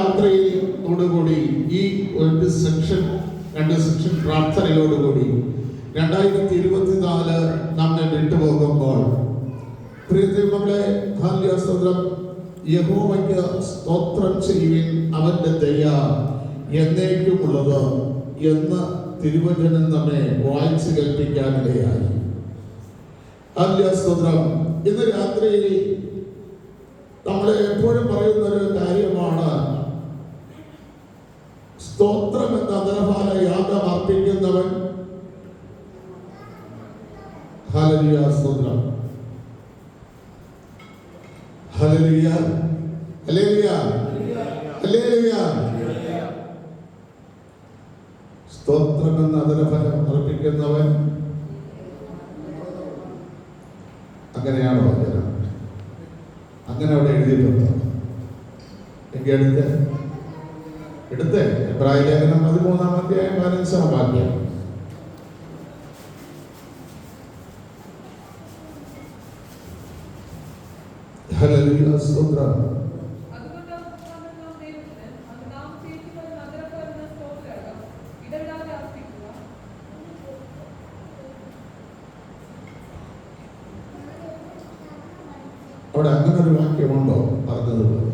രാത്രിയോടുകൂടി ഈ ഒരു section, 2 section പ്രാർത്ഥനയോടുകൂടി 2024 നമ്മെ വിട്ടുപോകുമ്പോൾ പ്രിയദൈവങ്ങളെ, സ്തോത്രം, യഹോവയ്ക്ക് സ്തോത്രം ചെയ്യുവിൻ, അവന്റെ ദയ എന്നേക്കുമുള്ളത് എന്ന് തിരുവചനം നമ്മെ വായിച്ചു കേൾപ്പിക്കാനിടയായി. സ്തോത്രം. ഇന്ന് രാത്രി നമ്മൾ എപ്പോഴും പറയുന്നൊരു കാര്യമാണ്, സ്തോത്രം എന്ന അന്തർഭാല യാഗം അർപ്പിക്കുന്നവൻ. ഹല്ലേലൂയ, സ്തോത്രം, ഹല്ലേലൂയ, ഹല്ലേലൂയ, ഹല്ലേലൂയ. സ്തോത്രം എന്ന അന്തർഫലം അർപ്പിക്കുന്നവൻ. അങ്ങനെയാണോ? അങ്ങനെ അവിടെ എഴുതിയിട്ടുണ്ടോ? എങ്കിൽ എടുത്ത് എബ്രായ ലേഖനം 13-ാം അധ്യായം 15-ാം വാക്യം. ഹല്ലേലൂയ, സ്തോത്രം. അവിടെ അങ്ങനെ ഒരു വാക്യമുണ്ടോ പറഞ്ഞതുപോലെ?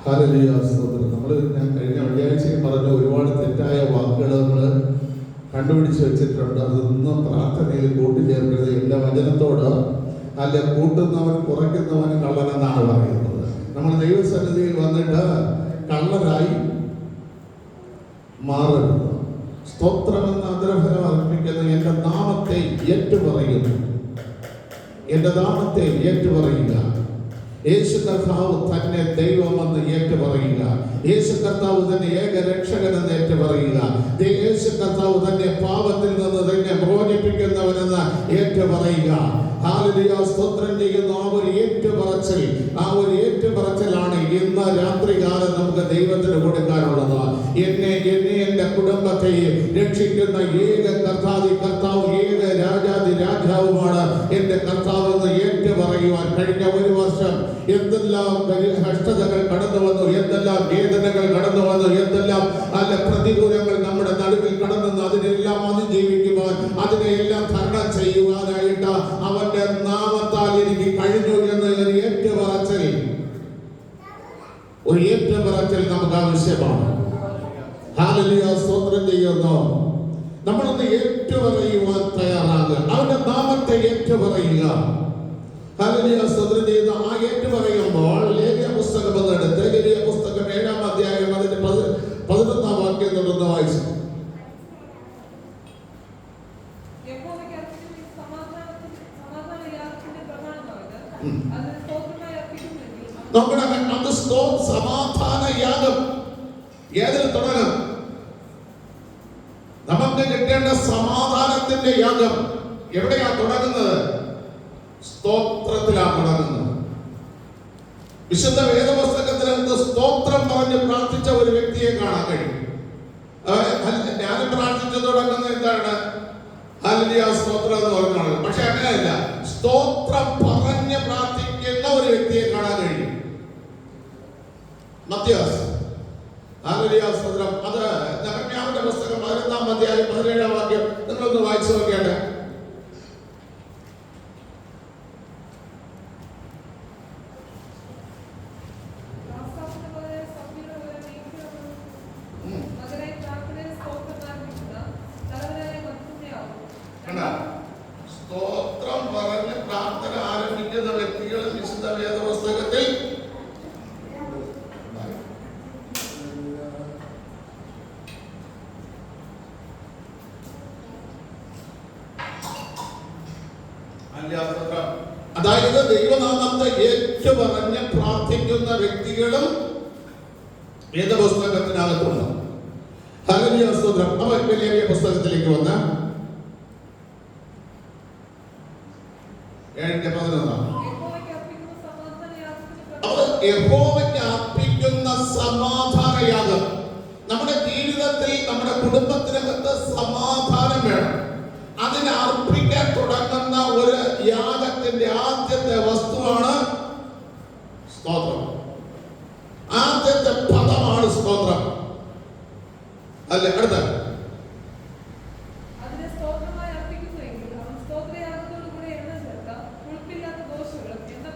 ഹല്ലേലൂയ, സ്തോത്രം. ഞാൻ കഴിഞ്ഞ വെള്ളിയാഴ്ചയും പറഞ്ഞു, ഒരുപാട് തെറ്റായ വാക്കുകൾ നമ്മൾ കണ്ടുപിടിച്ച് വെച്ചിട്ടുണ്ട്. അതൊന്നും പ്രാർത്ഥനയിൽ കൂട്ടിച്ചേർക്കരുത്. എല്ലാ വചനത്തോട് അല്ല കൂട്ടുന്നവൻ കുറയ്ക്കുന്നവൻ കള്ളനെന്നാണ് പറയുന്നത്. നമ്മൾ ദൈവസന്നിധിയിൽ വന്നിട്ട് കള്ളരായി മാറരുത്. സ്തോത്രമെന്ന അന്തരഫലം അർപ്പിക്കുന്ന എന്റെ നാമത്തെ ഏറ്റുപറയുന്നു, എന്റെ നാമത്തെ ഏറ്റുപറയുക. യേശു കർത്താവ് തന്നെ ദൈവമെന്ന് ഏറ്റുപറയുക. യേശു കർത്താവ് തന്നെ ഏക രക്ഷകനെന്ന് ഏറ്റുപറയുക. യേശു കർത്താവ് തന്നെ പാപത്തിൽ നിന്ന് തന്നെ മോചിപ്പിക്കുന്നവനെന്ന് ഏറ്റുപറയുക. ഹല്ലേലൂയ, സ്തോത്രം ചെയ്യുന്ന ആ ഒരു ഏറ്റുപറച്ചിലാണ് ഇന്ന് രാത്രികാലം നമുക്ക് ദൈവത്തിന് കൊടുക്കാനുള്ളത്. എന്നെ എന്റെ കുടുംബത്തെ രക്ഷിക്കുന്ന ഏക കർത്താവ്, ഏക രാജാവുമാണ് എന്റെ കർത്താവ് എന്ന് ഏറ്റുപറയുവാൻ. കഴിഞ്ഞ ഒരു വർഷം എന്തെല്ലാം കഷ്ടതകൾ കടന്നു വന്നു, എന്തെല്ലാം വേദനകൾ കടന്നു വന്നു, എന്തെല്ലാം പ്രതികൂലങ്ങൾ നമ്മുടെ നടുവിൽ കടന്നു. അതിനെല്ലാം അതിജീവിക്കുവാൻ, അതിനെല്ലാം തരണം ചെയ്യുവാനായിട്ട് അവന്റെ നാമത്താൽ എനിക്ക് കഴിഞ്ഞു എന്ന് ഒരു ഏറ്റുപറച്ചിൽ നമുക്ക് ആവശ്യമാണ്. ഹല്ലേലൂയ, സ്തോത്രം ചെയ്യുന്നു. നമ്മളൊന്ന് ഏറ്റുപറയുവാൻ തയ്യാറാകുക. അവന്റെ നാമത്തെ ഏറ്റുപറയുക. ഹല്ലേലൂയ, സ്തോത്രം ചെയ്യുന്നു. ആ ഏറ്റുപറയുമ്പോൾ ലേവ്യ പുസ്തകം എടുത്ത്, ലേവ്യ പുസ്തകം 7-ാം അധ്യായം അതിന്റെ 11-ാം വാക്യം തുടർന്ന് വായിച്ചു. സമാധാന യാഗം ഏതിൽ തുടങ്ങും? നമുക്ക് കിട്ടേണ്ട സമാധാനത്തിന്റെ യാഗം എവിടെയാ തുടങ്ങുന്നത്? സ്തോത്രത്തിലാണ് തുടങ്ങുന്നത്. വിശുദ്ധ വേദപുസ്തകത്തിൽ നിന്ന് സ്തോത്രം പറഞ്ഞ് പ്രാർത്ഥിച്ച ഒരു വ്യക്തിയെ കാണാൻ കഴിയും. ഞാൻ പ്രാർത്ഥിച്ചു തുടങ്ങുന്നത് എന്താണ്? ഹല്ലേലൂയ, സ്തോത്രം എന്ന് പറഞ്ഞാണ്. പക്ഷെ അങ്ങനെയല്ല, സ്തോത്രം പറഞ്ഞ് പ്രാർത്ഥിക്കുന്ന ഒരു വ്യക്തിയെ കാണാൻ കഴിയും. മത്യാസ്, ഹല്ലേലൂയ, സ്തോത്രം. അത് നെഹമ്യാവിന്റെ പുസ്തകം 11-ാം അധ്യായം 17-ാം വാക്യം നിങ്ങളൊന്ന് വായിച്ചു നോക്കിയാട്ടെ. സ്തോത്രം പറഞ്ഞ് പ്രാർത്ഥന ആരംഭിക്കുന്ന വ്യക്തികൾ വിശുദ്ധ വേദപുസ്തകത്തിൽ അതായത് ദൈവനാമത്തെ ഏറ്റുപറഞ്ഞ് പ്രാർത്ഥിക്കുന്ന വ്യക്തികളും വേദപുസ്തകത്തിനകത്തുണ്ട്. ഹല്ലേലൂയ, സ്തോത്രം. അവർ ലേവ്യ പുസ്തകത്തിലേക്ക് വന്ന 7:11 യഹോവയ്ക്ക് അർപ്പിക്കുന്ന സമാധാനയാഗം. നമ്മുടെ ജീവിതത്തിൽ, നമ്മുടെ കുടുംബത്തിനകത്ത് സമാധാനം വേണം. അതിനെ അർപ്പിക്കാൻ തുടങ്ങുന്ന ഒരു യാഗത്തിന്റെ ആദ്യത്തെ വസ്തുവാണ് അല്ലെ? അടുത്ത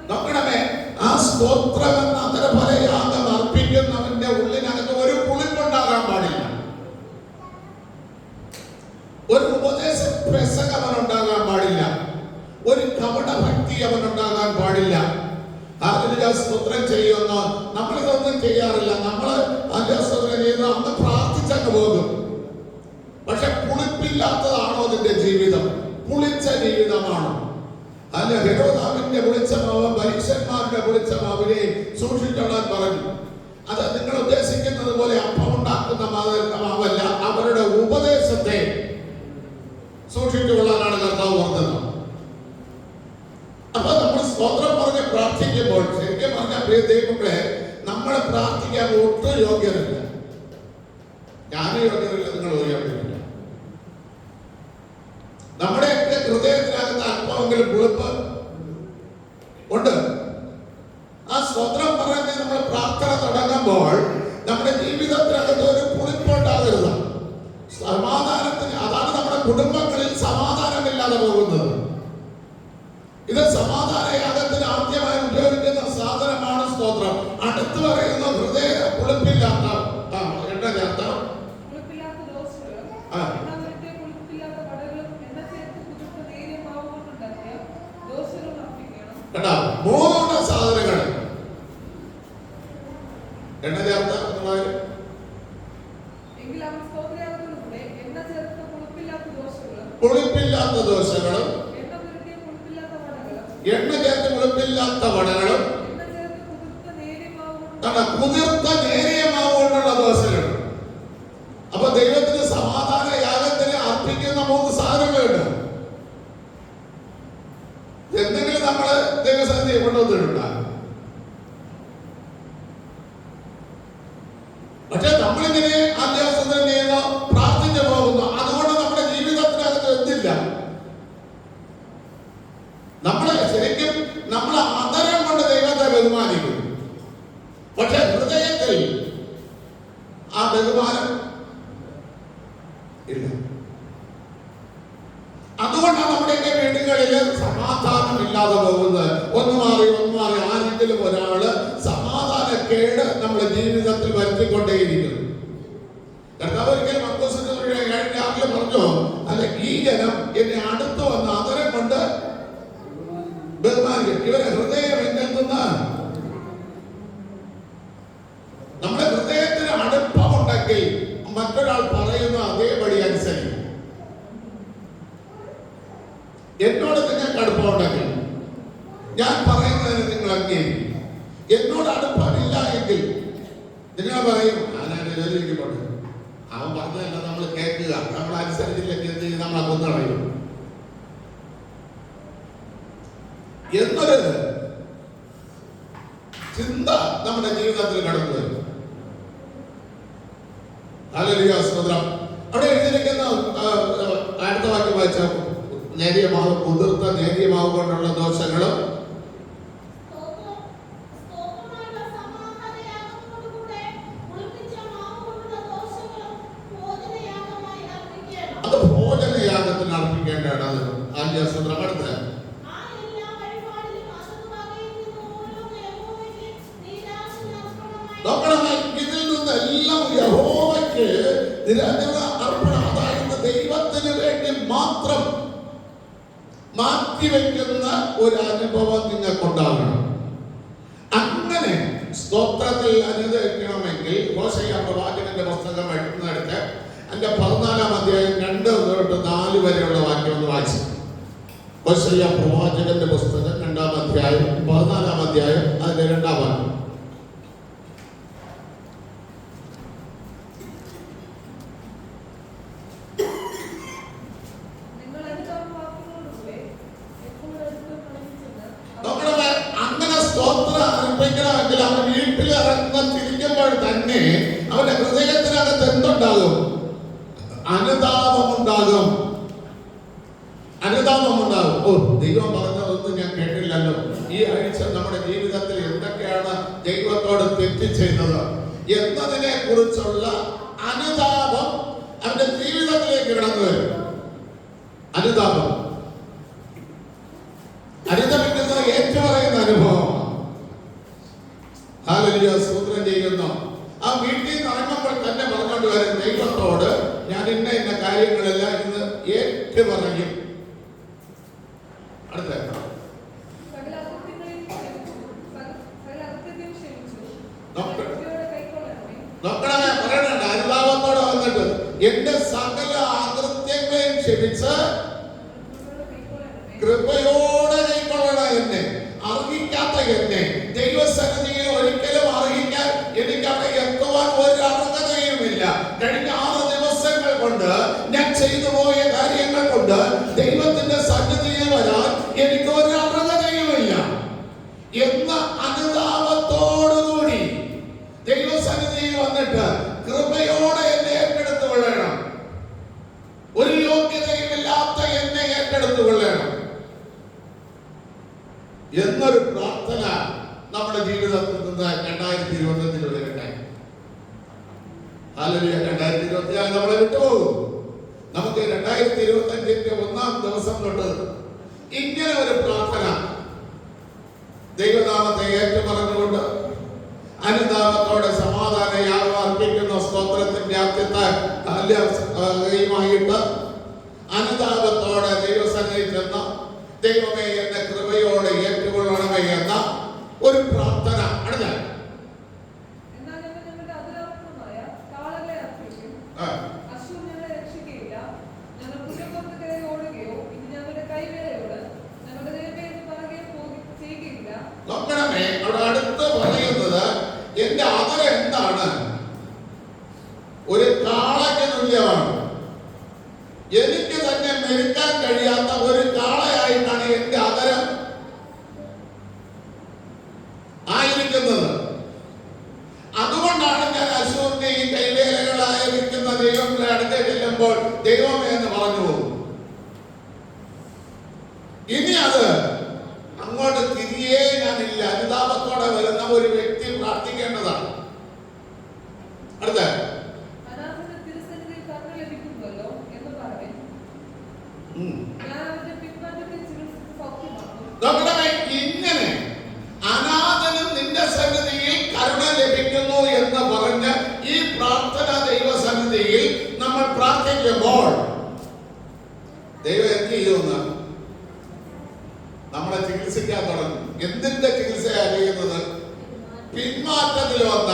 നോക്കണമേ, ആ സ്തോത്രം എന്ന അന്തരഫലയാഗം അർപ്പിക്കുന്നവന്റെ ഉള്ളിനകത്ത് ഒരു പുളിപ്പുണ്ടാകാൻ പാടില്ല, ഒരു ഉപദേശ പ്രസംഗം അവനുണ്ടാകാൻ പാടില്ല, ഒരു കപട ഭക്തി അവനുണ്ടാകാൻ പാടില്ല. അതിന് സ്തോത്രം ചെയ്യുന്ന നമ്മളിതൊന്നും ചെയ്യാറില്ല. നമ്മൾ അതിന്റെ സ്തോത്രം ചെയ്യുന്ന അന്ന് പ്രാർത്ഥിച്ചങ്ങ് പോകും. പക്ഷെ പുളിപ്പില്ലാത്തതാണോ അതിന്റെ ജീവിതം? പുളിച്ച ജീവിതമാണോ? അല്ല, ഹെരോദാവിന്റെ പുളിച്ചമാവ്, പരീക്ഷന്മാരുടെ പുളിച്ചമാവിനെ സൂക്ഷിച്ചോളാൻ പറഞ്ഞു. അത് നിങ്ങൾ ഉദ്ദേശിക്കുന്നത് പോലെ അപ്പം ഉണ്ടാക്കുന്ന മാവല്ല, അവരുടെ ഉപദേശത്തെ സൂക്ഷിച്ചുകൊള്ളാനാണ് കർത്താവ് പറഞ്ഞത്. അപ്പൊ നമ്മൾ സ്തോത്രം പറഞ്ഞ് പ്രാർത്ഥിക്കുമ്പോൾ ശരിക്കും പറഞ്ഞ പ്രിയ ദൈവങ്ങളെ, നമ്മളെ പ്രാർത്ഥിക്കാൻ ഒട്ടും യോഗ്യരല്ല. ഞാനും യോഗ്യരല്ല, നിങ്ങൾ യോഗ്യരല്ല. നമ്മുടെയൊക്കെ ഹൃദയത്തിനകത്ത് അല്പമെങ്കിലും പുളിപ്പ് ഉണ്ട്. ആ സ്തോത്രം പറഞ്ഞ് നമ്മൾ പ്രാർത്ഥന തുടങ്ങുമ്പോൾ നമ്മുടെ ജീവിതത്തിനകത്ത് ഒരു പുളിപ്പുണ്ടാകരുത്. സമാധാനത്തിന്, അതാണ് നമ്മുടെ കുടുംബങ്ങളിൽ സമാധാനമില്ലാതെ പോകുന്നത്. ഇത് സമാധാനയാഗത്തിന് ആദ്യമായി ഉപയോഗിക്കുന്ന സാധനമാണ് സ്തോത്രം. അടുത്ത് പറയുന്ന ഹൃദയ പുളിപ്പില്ലാത്ത മൂന്ന് സാധനങ്ങൾ എണ്ണ ചേർത്ത പുളിപ്പില്ലാത്ത ദോശകളും എണ്ണ ചേർത്ത് പുളിപ്പില്ലാത്ത വടകളും കുതിർത്ത നേരിയ മാവ് കൊണ്ടുള്ള ദോശകൾ. അപ്പൊ ദൈവത്തിന് സമാധാന യാഗത്തിന് അർപ്പിക്കുന്ന മൂന്ന് സാധനങ്ങളുണ്ട്. എന്തെങ്കിലും നമ്മള് ദൈവസന്നിധി കൊണ്ടുവന്നിട്ടുണ്ടോ? പക്ഷെ നമ്മളിങ്ങനെ അധ്യാസനം ചെയ്യുന്ന പ്രാർത്ഥിച്ചു പോകുന്നു. അതുകൊണ്ട് നമ്മുടെ ജീവിതത്തിനകത്ത് എന്തില്ല? നമ്മളെ ശരിക്കും നമ്മളെ ആദരം കൊണ്ട് ദൈവത്തെ ബഹുമാനിക്കും. പക്ഷെ ഹൃദയത്തിൽ ആ ബഹുമാനം ഇല്ല. അതുകൊണ്ടാണ് നമ്മുടെയൊക്കെ വീടുകളിൽ സമാധാനം ഇല്ലാതെ പോകുന്നത്. ഒന്ന് മാറി ആരെങ്കിലും ഒരാള് സമാധാനക്കേട് നമ്മുടെ ജീവിതത്തിൽ വരുത്തിക്കൊണ്ടേയിരിക്കുന്നു. കർത്താവ് ഒരിക്കൽ മർക്കോസിന്റെ രാവിലെ പറഞ്ഞു, അല്ലെ, ഈ ജനം എന്നെ അടുത്ത് വന്ന് ആദരം കൊണ്ട് ബഹുമാനിക്കും. ഇവരെ ഹൃദയം എങ്ങെത്തുന്ന നമ്മുടെ ഹൃദയത്തിന് അടുപ്പമുണ്ടെങ്കിൽ മറ്റൊരാൾ പറയുന്ന അതേപടി അനുസരിക്കും. എന്നോട് നിങ്ങൾക്ക് അടുപ്പമുണ്ടെങ്കിൽ ഞാൻ പറയുന്നതിന് നിങ്ങൾ അംഗീകരിക്കും. എന്നോട് അടുപ്പമില്ല എങ്കിൽ നിങ്ങൾ പറയും, ഞാനതിന്റെ ജോലിക്ക് പോട്ടെ, അവൻ പറഞ്ഞതല്ല നമ്മൾ കേൾക്കുക, നമ്മൾ അനുസരിച്ചില്ലെങ്കിൽ നമ്മളെ കൊന്നുകളയും എന്നൊരു ചിന്ത നമ്മുടെ ജീവിതത്തിൽ കടന്നു വരും. ഹല്ലേലൂയ, സ്തോത്രം. അവിടെ എഴുതിയിരിക്കുന്ന അടുത്ത വാക്യം വായിച്ച നേരിയ മാവ്, കുതിർത്ത നേരിയ മാവ് കൊണ്ടുള്ള ദോശകളും അത് ഭോജനയാഗത്തിന് അർപ്പിക്കേണ്ടതാണ്. ആദ്യ സ്തോത്രം. അടുത്ത നോക്കണമേ, ഇതിൽ നിന്നെല്ലാം യഹോവയ്ക്ക് നിരന്തര അർപ്പണം, അതായത് ദൈവത്തിന് വേണ്ടി മാത്രം മാറ്റിവെക്കുന്ന ഒരു അനുഭവം നിങ്ങൾക്കുണ്ടാകണം. അങ്ങനെ സ്തോത്രത്തിൽ അനുദവിക്കണമെങ്കിൽ ഹോശയ്യ പ്രവാചകന്റെ പുസ്തകം എഴുതുന്നിടത്ത് അതിന്റെ 14-ാം അധ്യായം 2 തൊട്ട് 4 വരെയുള്ള വാക്യം ഒന്ന് വായിച്ചു. ഹോശയ്യ പ്രവാചകന്റെ പുസ്തകം 2-ാം അധ്യായം 14-ാം അധ്യായം അതിന്റെ 2-ാം വാക്യം. അവൻ വീട്ടിൽ തിരിക്കുമ്പോൾ തന്നെ അവന്റെ ഹൃദയത്തിനകത്ത് എന്തുണ്ടാകും? അനുതാപമുണ്ടാകും. ഓ, ദൈവം പറഞ്ഞതൊന്നും ഞാൻ കേട്ടില്ലല്ലോ, ഈ ആഴ്ച നമ്മുടെ ജീവിതത്തിൽ എന്തൊക്കെയാണ് ദൈവത്തോട് തെറ്റ് ചെയ്തത് എന്നതിനെ കുറിച്ചുള്ള അനുതാപം അവന്റെ ജീവിതത്തിലേക്ക് കടന്നു വരും. അനുതാപം, അനുതപിക്കുന്നത് ഏറ്റുപറയുന്ന അനുഭവം. ഹല്ലേലൂയ, സ്തോത്രം ചെയ്യുന്നു. ആ വീട്ടിൽ നിന്ന് ഇറങ്ങുമ്പോൾ തന്നെ പറഞ്ഞുകൊണ്ട് വരും, ദൈവത്തോട് ഞാൻ ഇന്ന ഇന്ന കാര്യങ്ങളെല്ലാം ഇന്ന് ഏറ്റുപറയും. അടുത്ത നോക്കണമേ, പറയണുണ്ട് അനുതാപത്തോടെ വന്നിട്ട് എന്റെ സകല അകൃത്യങ്ങളെയും ക്ഷമിച്ച് കൃപയോടെ കൈക്കൊള്ളണം. എന്നെ അർഹിക്കാത്ത എന്നെ ദൈവസന്നിധിയിൽ ഒരിക്കലും അർഹിക്കാൻ എനിക്ക് അവിടെ എത്തുവാൻ ഒരു അർഹതയുമില്ല. കഴിഞ്ഞ 6 ദിവസങ്ങൾ കൊണ്ട് ഞാൻ ചെയ്തു പോയ കാര്യങ്ങൾ കൊണ്ട് ദൈവത്തിന്റെ സന്നിധിയിൽ വരാൻ എനിക്ക് ഒരു അർഹതയുമില്ല എന്ന അനുതാപത്തോടുകൂടി ദൈവസന്നിധിയിൽ വന്നിട്ട് കൃപയോടെ എന്നെ ഏറ്റെടുത്തു കൊള്ളണം. ഒരു യോഗ്യതയുമില്ലാത്ത എന്നെ ഏറ്റെടുത്തു കൊള്ളണം എന്നൊരു പ്രാർത്ഥന നമ്മുടെ ജീവിതത്തിൽ നിന്ന് 2025 വരട്ടെ. ഹല്ലേലൂയ. 2024 നമ്മളെ വിട്ടുപോകും. നമുക്ക് 2025 1-ാം ദിവസം തൊട്ട് ഇങ്ങനെ ഒരു പ്രാർത്ഥന ദൈവനാമത്തെ ഏറ്റുപറഞ്ഞുകൊണ്ട് അനുതാപത്തോടെ സമാധാന യാഗം അർപ്പിക്കുന്ന സ്തോത്രത്തിന്റെ ആദ്യമായിട്ട് അനുതാപത്തോടെ ദൈവസന്നിധിയിൽ ചെന്ന് ദൈവമേ എന്നെ കൃപയോടെ ഏറ്റുകൊള്ളണമേ എന്ന ഒരു പ്രാർത്ഥന. അടുത്ത നോക്കണമേ, അവിടെ അടുത്ത് പറയുന്നത് എന്റെ അതരം എന്താണ്? ഒരു കാളയ്ക്ക് തുല്യമാണ്. എനിക്ക് തന്നെ മെരുക്കാൻ കഴിയാത്ത ഒരു കാളയായിട്ടാണ് എന്റെ അതരം ആയിരിക്കുന്നത്. അതുകൊണ്ടാണ് ഞാൻ അശൂറിന്റെ ഈ കൈവേലകളായിരിക്കുന്ന ദൈവങ്ങളെ അടുത്ത് ചെല്ലുമ്പോൾ ദൈവമേ എന്ന് പറഞ്ഞു പോകും. ഇനി അത് അങ്ങോട്ട് തിരിയേ ഞാനില്ല. അനുതാപത്തോടെ വരുന്ന ഒരു വ്യക്തി പ്രാർത്ഥിക്കേണ്ടതാണ്. അടുത്ത ഇങ്ങനെ അനാഥനും നിന്റെ സന്നിധിയിൽ കരുണ ലഭിക്കുന്നു എന്ന് പറഞ്ഞ് ഈ പ്രാർത്ഥന ദൈവസന്നിധിയിൽ നമ്മൾ പ്രാർത്ഥിക്കുമ്പോൾ ദൈവം എന്ത് ചെയ്യുമെന്ന് നമ്മളെ ചികിത്സിക്കാൻ തുടങ്ങും. എന്തിന്റെ ചികിത്സയാണ് ചെയ്യുന്നത്? പിന്മാറ്റത്തിൽ വന്ന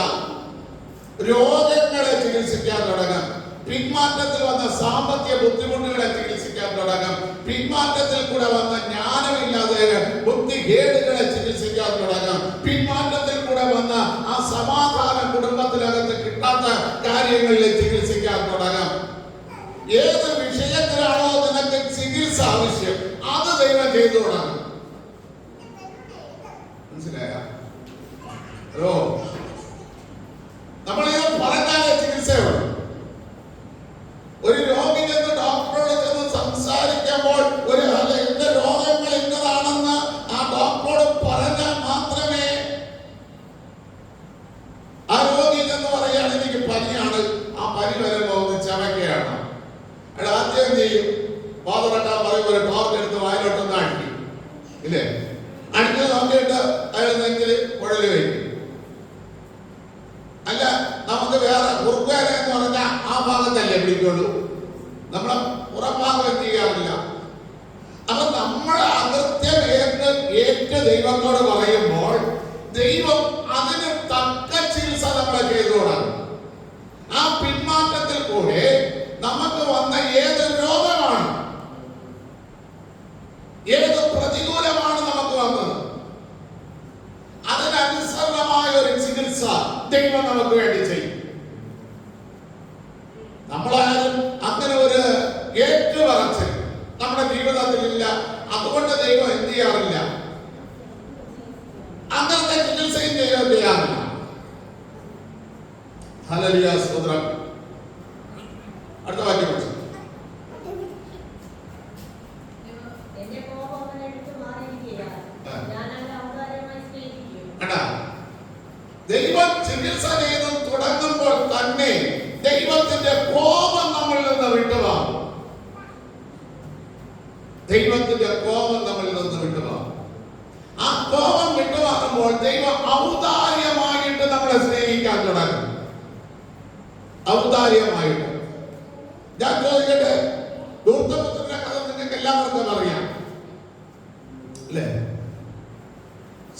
രോഗങ്ങളെ ചികിത്സിക്കാൻ തുടങ്ങും. പിന്മാറ്റത്തിൽ വന്ന സാമ്പത്തിക ബുദ്ധിമുട്ടുകളെ ചികിത്സിക്കാൻ തുടങ്ങും. പിന്മാറ്റത്തിൽ കൂടെ വന്ന ജ്ഞാനമില്ലാതെ ബുദ്ധികേടുകളെ ചികിത്സിക്കാൻ തുടങ്ങും. പിന്മാറ്റത്തിൽ കൂടെ വന്ന ആ സമാധാനം കുടുംബത്തിനകത്ത് കിട്ടാത്ത കാര്യങ്ങളിൽ ചികിത്സിക്കാൻ തുടങ്ങും. ഏത് വിഷയത്തിലാണോ നിനക്ക് ചികിത്സ ആവശ്യം അത് ദൈവം ചെയ്തു തുടങ്ങും. മനസ്സിലായോ? നമ്മളിത് പറഞ്ഞാലേ ചികിത്സയുള്ളൂ. ഒരു രോഗി ചെന്ന് ഡോക്ടറോട് ചെന്ന് സംസാരിക്കുമ്പോൾ എന്റെ രോഗങ്ങൾ ഇന്നതാണെന്ന് ആ ഡോക്ടറോട് പറഞ്ഞാൽ മാത്രമേ ആ രോഗി ചെന്ന് പറയാണ് എനിക്ക് പനിയാണ്, ആ പനി വരുമ്പോൾ ചവയ്ക്കുകയാണ്. അയാൾ ആദ്യം എന്ത് ചെയ്യും? വാതറക്കാൻ പറയുമ്പോൾ ഒരു ടോർച്ച് എടുത്ത് വായിലോട്ടൊന്ന് അടിക്കും, ഇല്ലേ? അടിച്ച് നോക്കിയിട്ട് അയാൾ നെഞ്ചിൽ കുഴല് വയ്ക്കും. അല്ല, നമുക്ക് വേറെ കുറുക്കുവേല എന്ന് പറഞ്ഞാൽ ആ ഭാഗത്തല്ലേ പിടിക്കുള്ളൂ, നമ്മളെ പുറഭാഗം എന്ത് ചെയ്യാറില്ല. അപ്പൊ നമ്മളെ അകൃത്യം ഏറ്റ് ദൈവത്തോട് പറയുമ്പോൾ ദൈവം അതിന് തക്ക ചികിത്സ നമ്മളെ ചെയ്തോടാം. ആ പിന്മാറ്റത്തിൽ കൂടെ നമുക്ക് വന്ന ഏത് രോഗമാണ്, ഏത് പ്രതികൂലമാണ് നമുക്ക് വന്നത്, അതിനനുസരണമായ ഒരു ചികിത്സ ദൈവം നമുക്ക് വേണ്ടി ചെയ്യും. നമ്മളാരും അങ്ങനെ ഒരു ഏറ്റുപറച്ചിൽ നമ്മുടെ ജീവിതത്തിലില്ല. അതുകൊണ്ട് ദൈവം എന്ത് ചെയ്യാറില്ല? അങ്ങനത്തെ ചികിത്സയും ദൈവം ചെയ്യാറില്ല. ഹല്ലേലൂയ, സ്തോത്രം. അടുത്ത വാക്യം പഠിച്ചു. ദൈവം ചികിത്സ ചെയ്ത് തുടങ്ങുമ്പോൾ തന്നെ ദൈവത്തിന്റെ കോപം നമ്മളിൽ നിന്ന് വിട്ടുപോകും. ദൈവത്തിന്റെ കോപം നമ്മളിൽ നിന്ന് വിട്ടുപോകും. ആ കോപം വിട്ടുമാറുമ്പോൾ ദൈവം ഔദാര്യമായിട്ട് നമ്മളെ സ്നേഹിക്കാൻ തുടങ്ങും. ഔദാര്യമായിട്ട്. ഞാൻ ചോദിക്കട്ടെ, ദൂർത്തപുത്രന്റെ കഥ നിങ്ങൾക്ക് എല്ലാവർക്കും അറിയാം അല്ലേ?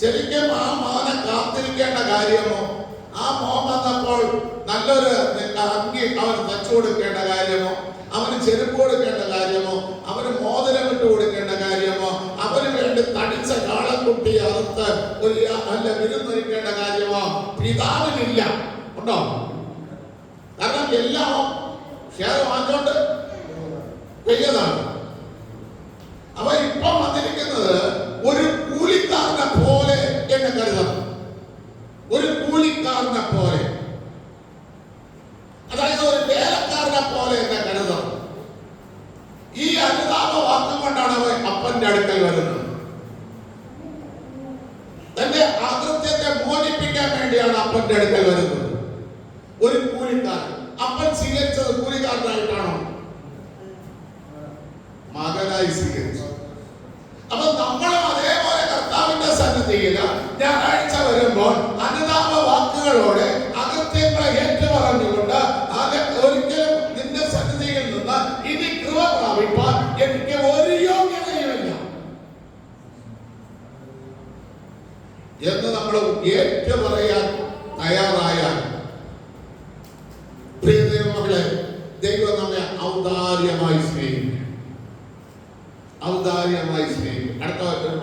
ശരിക്കും ആ മകനെ കാത്തിരിക്കേണ്ട കാര്യമോ, ആ മോൻ വന്നപ്പോൾ നല്ലൊരു അങ്കി അവന് തച്ചു കൊടുക്കേണ്ട കാര്യമോ, അവന് ചെരുപ്പ് കൊടുക്കേണ്ട കാര്യമോ, അവന് മോതിരം ഇട്ട് കൊടുക്കേണ്ട കാര്യമോ, അവന് വേണ്ടി തടിച്ച കാളക്കുട്ടി അറുത്ത് ഒരു നല്ല വിരുന്നൊരുക്കേണ്ട കാര്യമോ പിതാവിനില്ല. ഉണ്ടോ? കാരണം എല്ലാം ഷെയർ വാങ്ങിച്ചോണ്ട് പെയ്യതാണ്. അപ്പൊ ഇപ്പം വന്നിരിക്കുന്നത് ഒരു കൂലിക്കാരനെ പോലെ എന്ന് കരുതണം. ഒരു കൂലിക്കാരനെ പോലെ, അതായത് ഒരു വേലക്കാരനെ പോലെ എന്ന് കരുതണം. ഈ അനുതാപ വാക്കും കൊണ്ടാണ് അവൻ അപ്പന്റെ അടുക്കൽ വരുന്നത്. തന്റെ ആകൃത്യത്തെ മോചിപ്പിക്കാൻ വേണ്ടിയാണ് അപ്പന്റെ അടുക്കൽ വരുന്നത്. ഒരു കൂലിക്കാരൻ. അപ്പൻ സ്വീകരിച്ചത് കൂലിക്കാരനായിട്ടാണോ? മകനായി സ്വീകരിച്ചു. അപ്പൊ നമ്മളും അതേപോലെ കർത്താവിന്റെ സന്നിധിയിൽ ഞായറാഴ്ച വരുമ്പോൾ അനുതാപ വാക്കുകളോടെ അകൃത്യങ്ങളെ ഏറ്റുപറഞ്ഞുകൊണ്ട് ഒരിക്കലും നിന്റെ സന്നിധിയിൽ നിന്ന് ഇനി കൃപ പ്രാപിപ്പാൻ എനിക്ക് ഒരു യോഗ്യതയുമില്ല എന്ന് നമ്മൾ ഏറ്റുപറയാൻ തയ്യാറായാൽ, പ്രിയ ദൈവമക്കളെ, ദൈവം നമ്മെ ഔദാര്യമായി സ്നേഹിക്കും. ഔദാര്യമായി സ്നേഹിക്കും. അടുത്ത പ്രവാചകൻ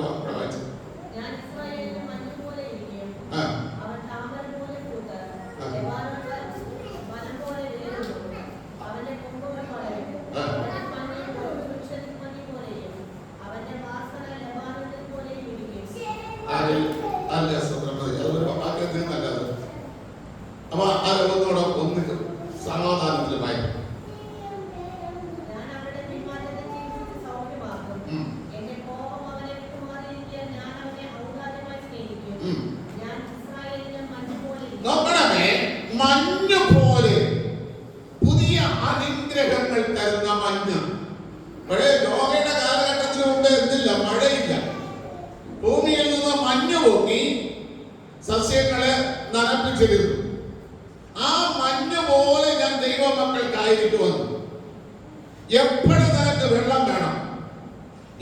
അപ്പൊ ഒന്നുകൂടെ ഒന്ന് സമാധാനത്തിൽ വായിക്കും. നോക്കണമേ, മഞ്ഞ് പോലെ പുതിയ അനുഗ്രഹങ്ങൾ തരുന്ന മഞ്ഞ്. പഴയ ലോകയുടെ കാലഘട്ടത്തിന് മുമ്പ് എന്തില്ല? മഴയില്ല. ഭൂമിയിൽ നിന്ന് മഞ്ഞ് പൊങ്ങി സസ്യങ്ങളെ നനപ്പിച്ചിരുന്നു. ആ മഞ്ഞ് പോലെ ഞാൻ ദൈവമക്കൾക്കായിരിക്കുമെന്ന്. എപ്പോഴും നിനക്ക് വെള്ളം വേണം,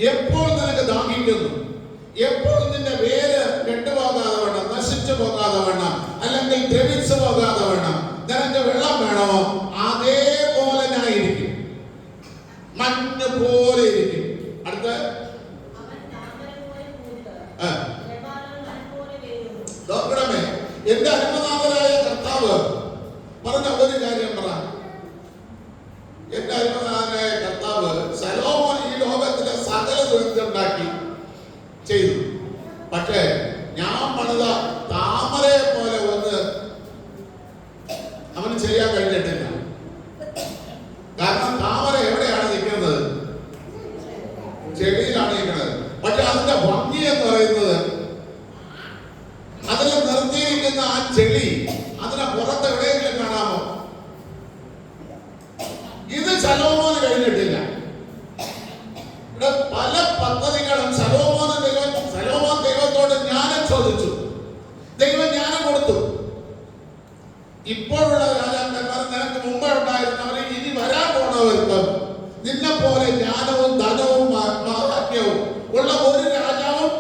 എപ്പോൾ നിനക്ക് ദാഹിക്കുന്നു, എപ്പോൾ നിന്റെ വേര് കെട്ടുപോകാതെ വേണം, നശിച്ചു പോകാതെ വേണം, അല്ലെങ്കിൽ ദ്രവിച്ചു പോകാതെ വേണം, നിനക്ക് വെള്ളം വേണമോ? അതേപോലെ ഞാൻ ഇരിക്കും, മഞ്ഞ് പോലെ ഇരിക്കും. അടുത്ത നോക്കണമേ, എന്റെ അരുമനാഥനായ കർത്താവ് പറഞ്ഞ ഒരു കാര്യം പറ. എന്റെ അരുമനാഥനായ കർത്താവ് ശലോമോൻ ഈ ലോകത്തിലെ സകല ദുരിതമുണ്ടാക്കി ചെയ്തു. പക്ഷേ ഞാൻ പണിത താമരയെ പോലെ ഒന്ന് അവന് ചെയ്യാൻ കഴിഞ്ഞിട്ടില്ല. കാരണം താമര എവിടെയാണ് നിൽക്കുന്നത്? ചെടിയിലാണ് നിൽക്കുന്നത്. പക്ഷെ അതിന്റെ ഭംഗി എന്ന് പറയുന്നത് അതിൽ നിർത്തിയിരിക്കുന്ന ആ ചെടി, അതിനെ പുറത്ത് എവിടെയെങ്കിലും കാണാമോ? ഇത് ശലോമോന് കഴിഞ്ഞിട്ടില്ല. ഇവിടെ പല പദ്ധതികളും ശലോമോൻ ദൈവത്തോട് ജ്ഞാനം ചോദിച്ചു, ദൈവം ജ്ഞാനം കൊടുത്തു. ഇപ്പോഴുള്ള രാജാക്കന്മാർ, നിനക്ക് മുമ്പേ ഉണ്ടായിരുന്നവർ, ഇനി വരാൻ പോണവർക്ക് നിന്നെ പോലെ ജ്ഞാനവും ധനവും മാഹാത്മ്യവും ഉള്ള ഒരു രാജാവും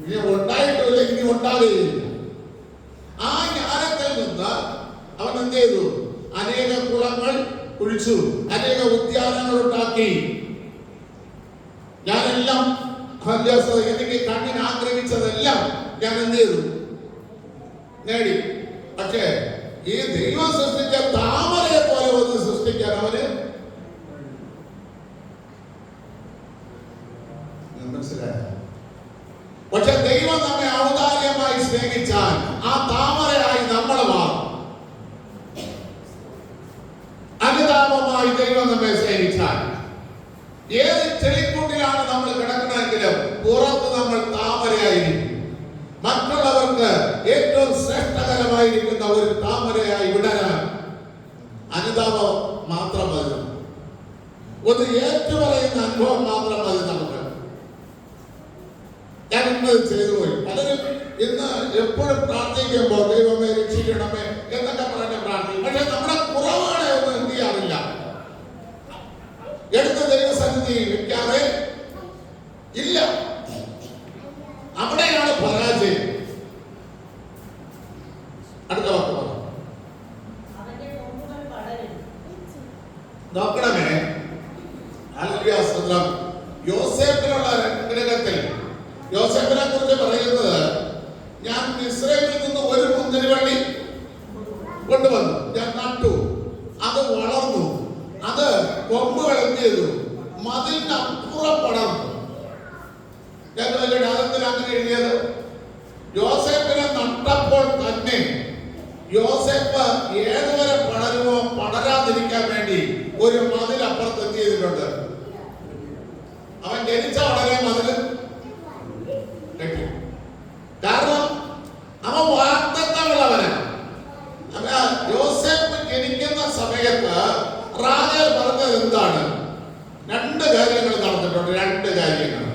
ഇനി ഉണ്ടായിട്ടില്ല, ഇനി ഉണ്ടാകുകയില്ല. ആ ജ്ഞാനത്തിൽ നിന്ന് അവൻ എന്ത് ചെയ്തു? അനേക കുളങ്ങൾ കുഴിച്ചു, അനേക ഉദ്യാനങ്ങൾ ഉണ്ടാക്കി. ഞാനെല്ലാം എനിക്ക് കണ്ണിന് ആഗ്രഹിച്ചതെല്ലാം ഞാൻ എന്ത് ചെയ്തു? നേടി. പക്ഷേ ഈ ദൈവം സൃഷ്ടിച്ച താമരയെ പോലെ ഒന്ന് സൃഷ്ടിക്കാൻ അവന് മനസ്സിലായ. പക്ഷെ ദൈവം നമ്മെ ഔദാര്യമായി സ്നേഹിച്ചാൽ ആ താമരയായി നമ്മൾ മാറും. അനുതാപമായി ദൈവം നമ്മെ സ്നേഹിച്ചാൽ, ഏത് ചെളിക്കൂട്ടിലാണ് നമ്മൾ കിടക്കണമെങ്കിലും പുറത്ത് നമ്മൾ താമരയായിരിക്കും. മറ്റുള്ളവർക്ക് ഏറ്റവും ശ്രേഷ്ഠകരമായിരിക്കുന്ന ഒരു താമരയായി വിടരാൻ അനുതാപം മാത്രം മതി, ഒന്ന് ഏറ്റുപറയുന്ന അനുഭവം മാത്രം മതി നമുക്ക്. ഞാൻ ഇന്നത് ചെയ്തു പോയി. പലരും ഇന്ന് എപ്പോഴും പ്രാർത്ഥിക്കുമ്പോൾ ദൈവമേ രക്ഷിക്കണമേ എന്നൊക്കെ പറഞ്ഞ് പ്രാർത്ഥിക്കും. പക്ഷെ നമ്മുടെ കുറവുകളെ ഒന്നും എന്ത് ചെയ്യാറില്ല, എടുത്ത ദൈവസന്നിധി വെക്കാതെ ഇല്ല. അവിടെയാണ് പരാജയം. അടുത്ത വാക്ക് നോക്കണമേ. യോസേഫിനുള്ള അനുഗ്രഹത്തിൽ യോസേഫിനെ കുറിച്ച് പറയുന്നത്, ഞാൻ മിസ്രൈമിൽ നിന്ന് ഒരു മുന്തിരിവള്ളി കൊണ്ടുവന്നു, ഞാൻ നട്ടു, അത് വളർന്നു, അത് കൊമ്പുകൾ എന്ത് ചെയ്തു, മതിലിനപ്പുറം പടർന്നു. അതെന്തിനാ അങ്ങനെ എഴുതിയത്? യോസേഫിനെ നട്ടപ്പോൾ തന്നെ യോസേഫ് ഏതുവരെ പടരുമോ പടരാതിരിക്കാൻ വേണ്ടി ഒരു മതിലപ്പുറത്ത് എന്ത് ചെയ്തിട്ടുണ്ട്. അവൻ ജനിച്ച വളരെ മതില് കെട്ടി. കാരണം അവൻ വാഗ്ദത്തമുള്ളവനാണ്. യോസേഫ് ജനിക്കുന്ന സമയത്ത് റാഹേൽ പറഞ്ഞത് എന്താണ്? രണ്ട് കാര്യങ്ങൾ നടന്നിട്ടുണ്ട്. രണ്ട് കാര്യങ്ങൾ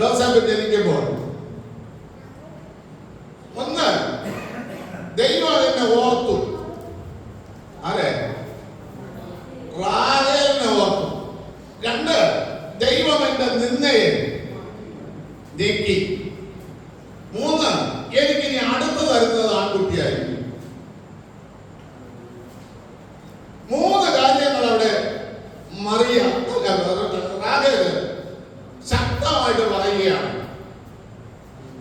യോസേഫ് ജനിക്കുമ്പോൾ. ഒന്ന്, ദൈവം എന്നെ ഓർത്തു. അതെ, റാഹേലിനെ ഓർത്തു. രണ്ട്, ദൈവം എന്റെ നിന്നയെ നീക്കി. മൂന്ന്, എനിക്കിനി അടുത്ത് തരുന്നത് ആൺകുട്ടിയായിരിക്കും. മൂന്ന് കാര്യങ്ങൾ അവിടെ മറിയ റാഹേൽ ശക്തമായിട്ട് പറയുകയാണ്.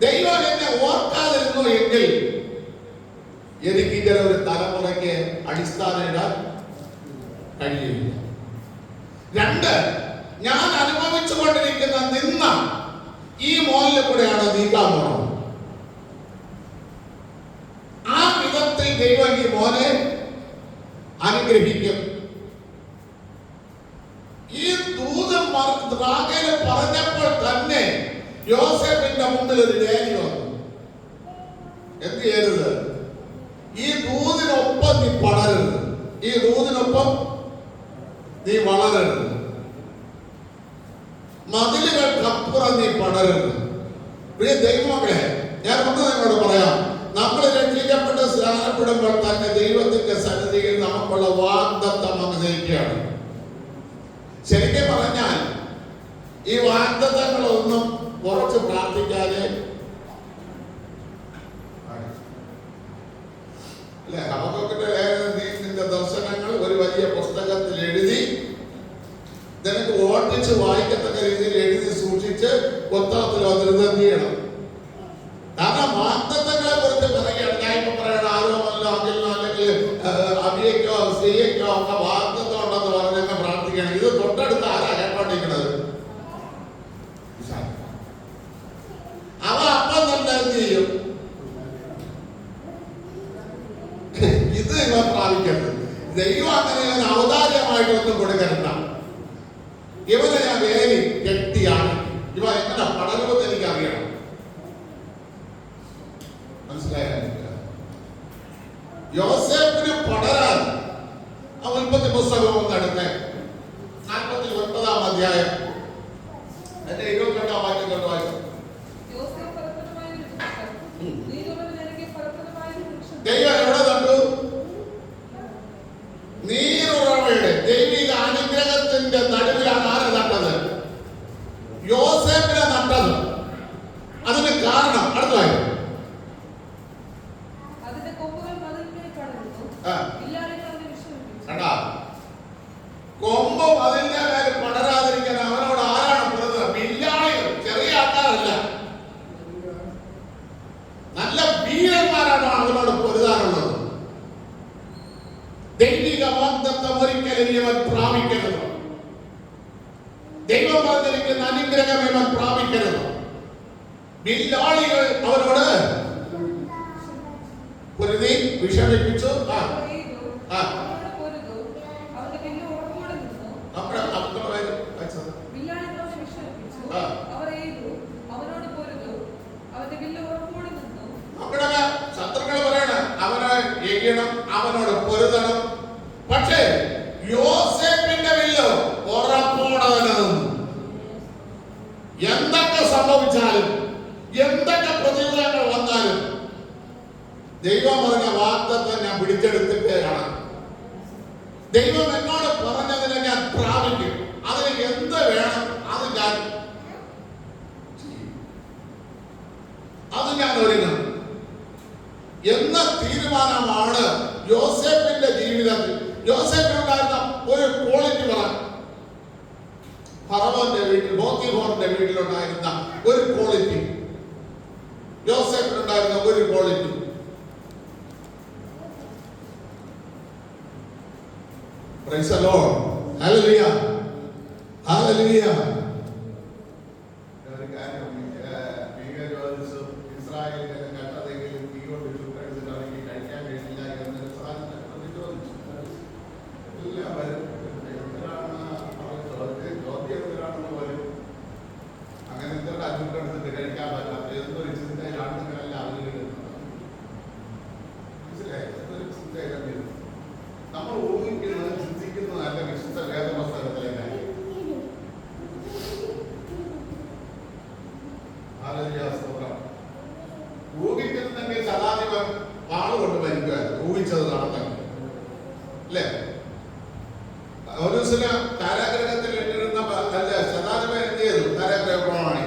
ദൈവം എന്നെ ഓർക്കാതിരുന്നു എങ്കിൽ എനിക്ക് ഇങ്ങനെ ഒരു തലമുറയ്ക്ക് അടിസ്ഥാനം ഇടാൻ കഴിയില്ല. രണ്ട്, ഞാൻ അനുഭവിച്ചു കൊണ്ടിരിക്കുന്ന നിന്ന ഈ മോനിൽ കൂടെയാണ് നീക്കാൻ പോണത്. ആ വിധത്തിൽ ദൈവം ഈ മോനെ അനുഗ്രഹിക്കും. ഈ ദൂതൻ റാഹേൽ പറഞ്ഞപ്പോൾ തന്നെ യോസേഫിന്റെ മുമ്പിൽ ഒരു രേഖ വന്നു. എന്ത് ചെയ്യരുത്? ഈ ദൂതിനൊപ്പം നീ പടരരുത്, ഈ ദൂതിനൊപ്പം നീ വളരരുത്, മതിലുകൾക്കപ്പുറം നീ പടരരുത്. പ്രിയ ദൈവമക്കളെ, ഞാൻ ഒന്ന് നിങ്ങളോട് പറയാം, നമ്മൾ രക്ഷിക്കപ്പെട്ട് സ്നാനപ്പെടുമ്പോൾ തന്നെ ദൈവത്തിന്റെ സന്നിധിയിൽ നമുക്കുള്ള വാഗ്ദത്തം അനുഗ്രഹിക്കുകയാണ്. ശരിക്കും പറഞ്ഞാൽ ഈ വാഗ്ദത്തങ്ങളൊന്നും കുറച്ച് പ്രാർത്ഥിക്കാതെ അല്ലെ. ഹബക്കൂക്കിന്റെ ലേഖനം, നീ നിന്റെ ദർശനങ്ങൾ ഒരു വലിയ പുസ്തകത്തിൽ എഴുതി നിനക്ക് ഓട്ടിച്ച് വായിക്കത്തക്ക രീതിയിൽ എഴുതി സൂക്ഷിച്ച് പുസ്തകത്തിൽ അവതരണം ചെയ്യണം. കാരണം വാഗ്ദത്തങ്ങളെ കുറിച്ച് പറയുകയാണ്. ഞാൻ ഇപ്പൊ പറയണം, ആരോമല്ലോ അഖിലിനോ അല്ലെങ്കിൽ അബിയക്കോ സ്ത്രീയക്കോ ഒക്കെ വാഗ്ദത്തം ഉണ്ടെന്ന് പറഞ്ഞൊക്കെ പ്രാർത്ഥിക്കണം. ഇത് തൊട്ടടുത്ത് ആരാ കേട്ടോണ്ടിരിക്കുന്നത്? അവ അപ്പം തന്നെ എന്ത് ചെയ്യും? ഇത് ഇവ പ്രാപിക്കരുത്. ദൈവം അങ്ങനെ ഇവൻ ഔദാര്യമായിട്ടൊന്നും കൊടുക്കരുണ്ട. ഇവനെ ഞാൻ വേലി കെട്ടിയാണ്. ഇവ എങ്ങനെ പടരുമെന്ന് എനിക്ക് അറിയണം. മനസ്സിലായ? യോസേഫിന് പടരാൻ ആ ഉൽപ്പത്തി പുസ്തകം ഒന്നെടുത്ത് 49-ാം അധ്യായം എന്റെ 22-ാം വാക്യം കൊണ്ട് വായിച്ചു. ദൈവം എവിടെ കണ്ടു? നീരുറവയുടെ ദൈവിക അനുഗ്രഹത്തിന്റെ നടുവിലാണ് ആരെ നട്ടത്? യോസേഫിനെ നട്ടത്. അതിന് കാരണം അടുത്തതായി കൊമ്പ് അതിന്റെ മേലെ പടരാതിരിക്കാൻ അവനോട് ആരാണ് പറഞ്ഞത്? ബില്ലാളികൾ, ചെറിയ ആൾക്കാരല്ല, നല്ല വീരന്മാരാണ് അവനോട് പൊരുതാനുള്ളത്. ദൈവിക വാഗ്ദത്തം ഒരിക്കലും ഇവൻ പ്രാപിക്കരുത്. ദൈവം പറഞ്ഞിരിക്കുന്ന അനുഗ്രഹം ഇവൻ പ്രാപിക്കരുത്. ബില്ലാളികൾ അവനോട് പൊരുതി വിഷമിപ്പിച്ചു. ശത്രുക്കൾ പറയണം അവനെ എയ്യണം, അവനോട് പൊരുതണം, എന്തൊക്കെ പ്രതികൂലങ്ങൾ വന്നാലും ദൈവം പറഞ്ഞ വാഗ്ദത്തം ഞാൻ പിടിച്ചെടുത്തിട്ടാണ്. ദൈവം എന്നോട് പറഞ്ഞതിനെ ഞാൻ പ്രാപിക്കും. അതിന് എന്ത് വേണം അത് ഞാൻ ഒരുങ്ങും എന്ന തീരുമാനമാണ് യോസേഫിന്റെ ജീവിതത്തിൽ. യോസേഫിനുണ്ടായിരുന്ന ഒരു ക്വാളിറ്റി പറ, ഫറവോന്റെ വീട്ടിൽ, പോത്തിഫോറിന്റെ വീട്ടിലുണ്ടായിരുന്ന ഒരു ക്വാളിറ്റി, യോസേഫിനുണ്ടായിരുന്ന ഒരു quality. Praise the Lord. Hallelujah. Hallelujah. നമ്മൾ ഊഹിക്കുന്നത് ചിന്തിക്കുന്നതല്ല വിശുദ്ധ വേദപുസ്തകത്തിലെ കാര്യം. ഊഹിക്കുന്നെങ്കിൽ ശതാധിപൻ വാളുകൊണ്ട് മരിക്കുമായിരുന്നു. ഊഹിച്ചത് നടന്നു അല്ലേ? പൗലോസിനെ കാരാഗ്രഹത്തിൽ ഇട്ടിരുന്ന അല്ല ശതാധിപൻ എന്ത് ചെയ്തു? കാരാഗ്രഹമാണ്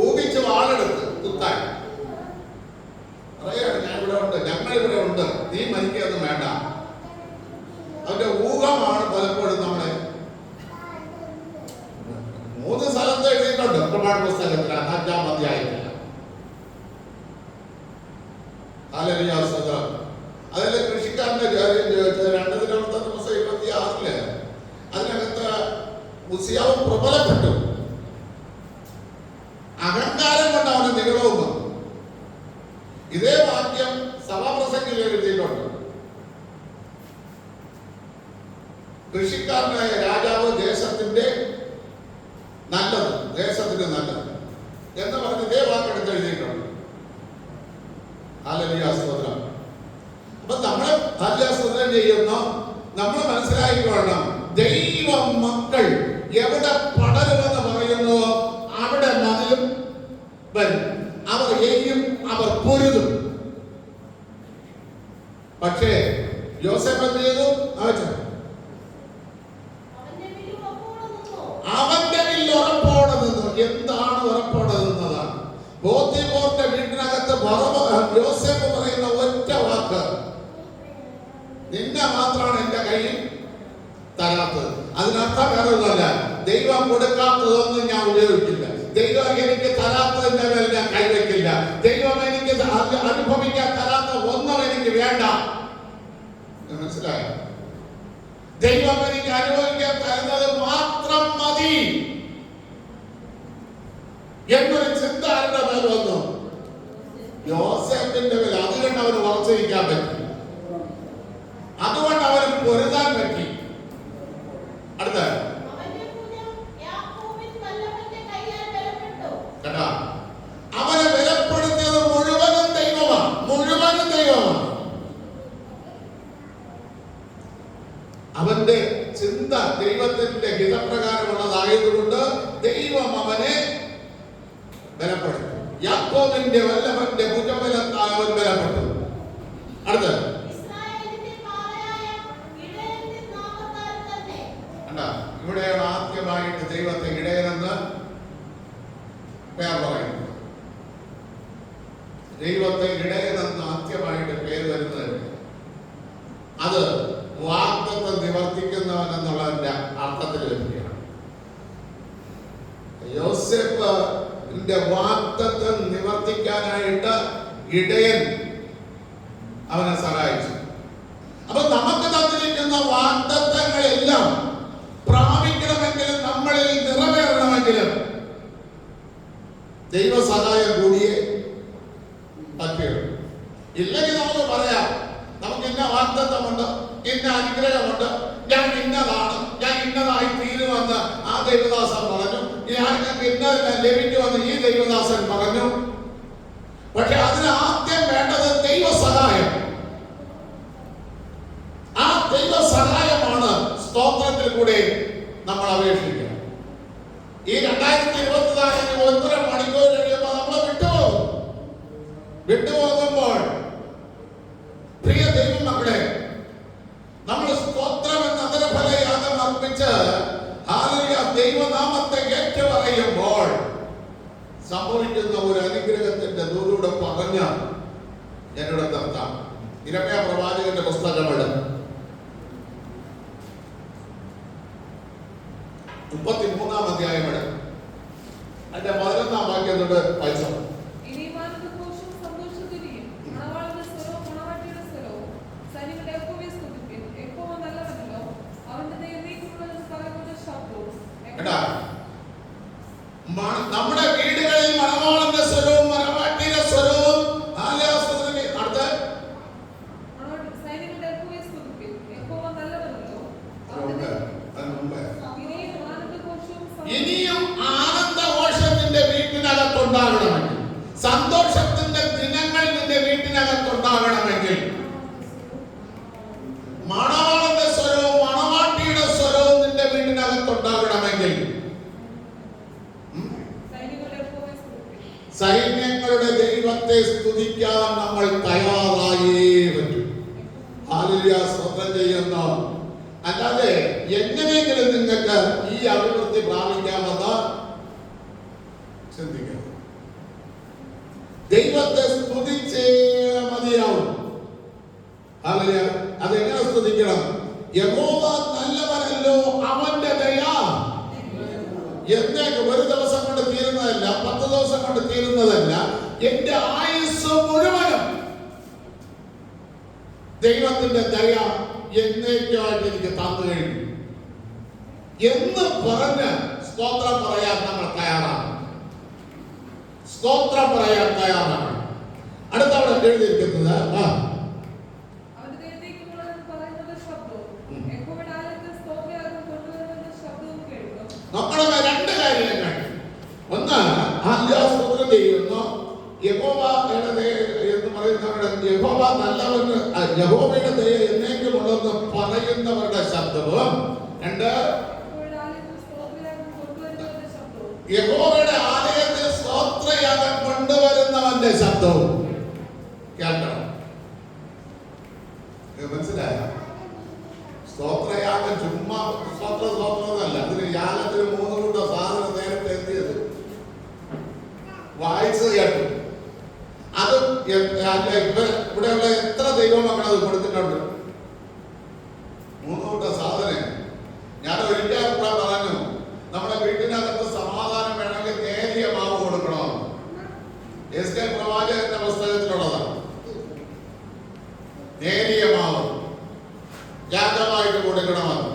ഊഹിച്ച് വാളെടുത്ത് കുത്താൻ പറയാണ്, ഞാൻ ഇവിടെ ഉണ്ട്, ഞങ്ങൾ ഇവിടെ ഉണ്ട്, നീ മരിക്കൊന്നും വേണ്ട. അവന്റെ ഊഹമാണ് പലപ്പോഴും നമ്മളെ 3 സ്ഥലത്ത് എഴുതിയിട്ടുണ്ട് പ്രമാണ പുസ്തകത്തിൽ 5-ാം അധ്യായത്തിൽ. അതിലെ കൃഷിക്കാരന്റെ കാര്യം ചോദിച്ചത് 2 ദിവസം 26 അതിനകത്ത് ഉസിയാവ് പ്രബലപ്പെട്ടു. അഹങ്കാരം കൊണ്ട് അവന് നികളവും വന്നു. ഇതേ വാക്യം സഭാപ്രസംഗത്തിൽ എഴുതിയിട്ടുണ്ട്. കൃഷിക്കാരനായ രാജാവ് ദേശത്തിന്റെ നല്ലത്, ദേശത്തിന് നല്ലത് എന്ന് പറഞ്ഞ് ഇതേ വാക്കെടുത്ത് എഴുതിയിട്ടുണ്ട്. സ്തോത്രം. അപ്പൊ നമ്മളെ സ്തോത്രം ചെയ്യുന്നു. നമ്മൾ മനസ്സിലാക്കിക്കൊള്ളണം, ദൈവ മക്കൾ എവിടെ പടരുമെന്ന് പറയുന്നു അവിടെ മതിലും വരും. അവർ എയ്യും, അവർ പൊരുതും. പക്ഷേ യോസേഫ് എന്ത് ചെയ്തു? അവന്റെ വില്ല് ഉറപ്പോടെ നിന്നു. എന്താണ് ഉറപ്പോടെ നിന്നതാണ്? പോത്തിഫോറിന്റെ വീട്ടിനകത്ത് യോസേഫ് പറയുന്ന ഒറ്റ വാക്ക്, നിന്നെ മാത്രമാണ് എന്റെ കയ്യിൽ തരാത്തത്. അതിനർത്ഥം വേറെ ഒന്നുമല്ല, ദൈവം കൊടുക്കാത്തതൊന്നും ഞാൻ ഉപയോഗിക്കില്ല, ദൈവം എനിക്ക് തരാത്തതിന്റെ മേൽ ഞാൻ കൈവയ്ക്കില്ല, ദൈവം എനിക്ക് അനുഭവിക്കാൻ തരാത്ത ഒന്നും എനിക്ക് വേണ്ട. മനസ്സിലായോ? ദൈവം എനിക്ക് അനുഭവിക്കാൻ തരുന്നത് മാത്രം മതി എന്നൊരു ചിന്ത ആരുടെ മേൽ വന്നു? യോസേഫിന്റെ മേൽ. അതുകൊണ്ട് അവന് ഉറച്ചിരിക്കാൻ പറ്റി, അതുകൊണ്ട് അവന് പൊരുതാൻ പറ്റി. അടുത്ത കേട്ടാ, അവനെ ബലപ്പെടുത്തിയത് മുഴുവനും ദൈവമാണ്, മുഴുവനും ദൈവമാണ്. അവന്റെ ചിന്ത ദൈവത്തിന്റെ ഹിതപ്രകാരമുള്ളതായതുകൊണ്ട് ദൈവം അവനെ ബലപ്പെടുത്തി. യാക്കോബിന്റെ വല്ലഭന്റെ ഭുജബലത്താൽ അവൻ ബലപ്പെട്ടു. അടുത്ത ഇവിടെയാണ് ആദ്യമായിട്ട് ദൈവത്തെ ഇടയനെന്ന് പേർ പറയുന്നത്. ദൈവത്തെ ഇടയനെന്ന് ആദ്യമായിട്ട് പേര് വരുന്നത് അത് വാഗ്ദത്തം നിവർത്തിക്കുന്നവൻ എന്നുള്ളതിന്റെ അർത്ഥത്തിൽ വരികയാണ്. യോസേഫിന്റെ വാഗ്ദത്തം നിവർത്തിക്കാനായിട്ട് ഇടയൻ അവനെ സഹായിച്ചു. അപ്പൊ നമുക്ക് തന്നിരിക്കുന്ന വാഗ്ദത്തങ്ങളെല്ലാം പ്രാപിക്കണമെങ്കിലും നമ്മളിൽ നിറവേറണമെങ്കിലും ദൈവസഹായം കൂടിയേ പറ്റുള്ളൂ. ഇല്ലെങ്കിൽ നമുക്ക് പറയാം, നമുക്ക് ഇന്ന വാഗ്ദത്തമുണ്ട്, ഇന്ന അനുഗ്രഹമുണ്ട്, ഞാൻ ഇന്നതാണ്, ഞാൻ ഇന്നതായി തീരുമെന്ന് ആ ദൈവദാസൻ പറഞ്ഞു, ഞാൻ ഇന്നതിനെ ലഭിക്കുമെന്ന് ഈ ദൈവദാസൻ പറഞ്ഞു. പക്ഷെ അതിന് ആദ്യം വേണ്ടത് ദൈവസഹായം. ആ ദൈവസഹായമാണ് സ്തോത്രത്തിൽ കൂടെ നമ്മൾ അപേക്ഷിക്കുക. ഈ 2024 1.5 മണിക്കൂർ കഴിയുമ്പോൾ നമ്മൾ വിട്ടുപോകും. വിട്ടുപോകുമ്പോൾ പ്രിയ ദൈവമക്കളെ, നമ്മൾ സ്തോത്രം എന്ന അന്തരഫലയാഗം അർപ്പിച്ച് ഹല്ലേലൂയ ദൈവനാമത്തെ ഏറ്റുപറയുമ്പോൾ സംഭവിക്കുന്ന ഒരു അനുഗ്രഹത്തിന്റെ ദൂതൂടെ പറഞ്ഞ എന്നോട് നിർത്താം. ഇരമ്യാ പ്രവാചകന്റെ പുസ്തകമാണ് 33-ാം അധ്യായമാണ്. അതിന്റെ 11-ാം വാക്യത്തോട് വായിച്ചു. നമ്മുടെ വീടുകളിൽ മണവാളന്റെ സ്വരവും മണവാട്ടിയുടെ സ്വരവും ഇനിയും ആനന്ദഘോഷത്തിന്റെ വീട്ടിനകത്തുണ്ടാകണമെങ്കിൽ, സന്തോഷത്തിന്റെ ദിനങ്ങൾ നിന്റെ വീട്ടിനകത്തുണ്ടാകണമെങ്കിൽ, മണവാളന്റെ സ്വരവും മണവാട്ടിയുടെ സ്വരവും നിന്റെ വീട്ടിനകത്തുണ്ടാകണമെങ്കിൽ സൈന്യങ്ങളുടെ ദൈവത്തെ സ്തുതിക്കാൻ നമ്മൾ തയ്യാറായേ പറ്റൂ. ഹല്ലേലൂയ, സ്തോത്രം ചെയ്യുന്നു. അല്ലാതെ എങ്ങനെയെങ്കിലും നിങ്ങൾക്ക് ഈ അഭിവൃദ്ധി പ്രാപിക്കാമെന്ന് ചിന്തിക്കണം. ദൈവത്തെ സ്തുതിച്ചേ മതിയാവും. ഹല്ലേലൂയ. അതെങ്ങനെ സ്തുതിക്കണം? യഹോവ നല്ലവനല്ലോ, അവന്റെ ദയ എന്നേക്ക് ഒരു ദിവസം കൊണ്ട് തീരുന്നതല്ല, 10 ദിവസം കൊണ്ട് തീരുന്നതല്ല, എന്റെ ആയുസ് മുഴുവനും ദൈവത്തിന്റെ ദയ എന്നേക്കുമായിട്ട് എനിക്ക് തന്നു കഴിഞ്ഞു എന്ന് പറഞ്ഞ് സ്തോത്രം പറയാൻ നമ്മൾ തയ്യാറാണ്. സ്തോത്രം പറയാൻ തയ്യാറാണ്. അടുത്തവിടെ എഴുതിയിരിക്കുന്നത് നോക്കണമേ, 2 കാര്യങ്ങൾ. ഒന്ന്, സ്തോത്രം ചെയ്യുന്നു. യഹോവയുടെ എന്ന് പറയുന്നവരുടെ, യഹോവ നല്ലവന്, യഹോവയുടെ ദയ എന്നേക്കുമുള്ളതെന്ന് പറയുന്നവരുടെ ശബ്ദവും. 2, യഹോവയുടെ ആലയത്തിൽ സ്തോത്രയാഗം കൊണ്ടുവരുന്നവന്റെ ശബ്ദവും കേൾക്കണം. മനസ്സിലായോ? സ്തോത്രയാഗം ചുമ്മാ സ്തോത്രമല്ല, അതിന് യാഗത്തിന് 3 കൂട്ടം സാധനം നേരത്തെ എത്തിയത് വായിച്ചത് കേട്ടു. അത് ഇവിടെയുള്ള എത്ര ദൈവമക്കൾ അത് കൊടുത്തിട്ടുണ്ട്? 3 കൂട്ടം സാധനം. ഞാൻ ഒരിക്കൽ പറഞ്ഞു, നമ്മുടെ വീട്ടിനകത്ത് സമാധാനം വേണമെങ്കിൽ നേരിയ മാവ് കൊടുക്കണം. എസ്കേൽ പ്രവാചകന്റെ പുസ്തകത്തിലുള്ളതാണ്. നേരിയ മാവ് യാഗമായിട്ട് കൊടുക്കണമെന്ന്.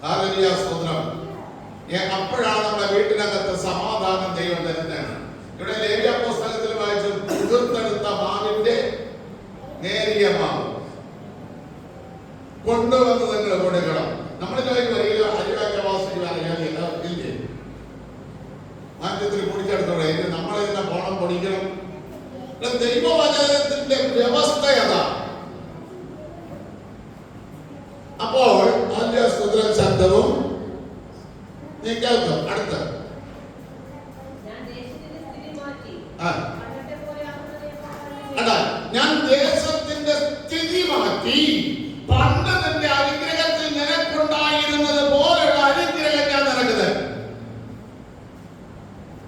ഹല്ലേലൂയ, സ്തോത്രം. അപ്പോഴാണ് നമ്മുടെ വീട്ടിനകത്ത് സമാധാനം ദൈവം തരുന്നത്. ഇവിടെ ലേവ്യ പുസ്തകത്തിൽ വായിച്ചു, കുതിർത്തെടുത്ത മാവിന്റെ നേരിയ മാവ് കൊണ്ടുവന്ന് നിങ്ങൾ കൊടുക്കണം. നമ്മൾ വരിക അരിവാക്യവാസിക്ക് ഇല്ലേ, മാറ്റത്തിൽ പൊടിച്ചെടുത്തോടെ നമ്മളിതിനെ പോണം പൊടിക്കണം. ദൈവവചനത്തിന്റെ വ്യവസ്ഥ അതാ. അപ്പോൾ അതിന്റെ സ്തുതിയും ശബ്ദവും നീ കേൾക്കും. അടുത്ത ഞാൻ ദേശത്തിന്റെ സ്ഥിതി മാറ്റി, പണ്ട് നിന്റെ അനുഗ്രഹത്തിൽ നിനക്കുണ്ടായിരുന്നത് പോലുള്ള അനുഗ്രഹം ഞാൻ നിനക്കുന്നത്.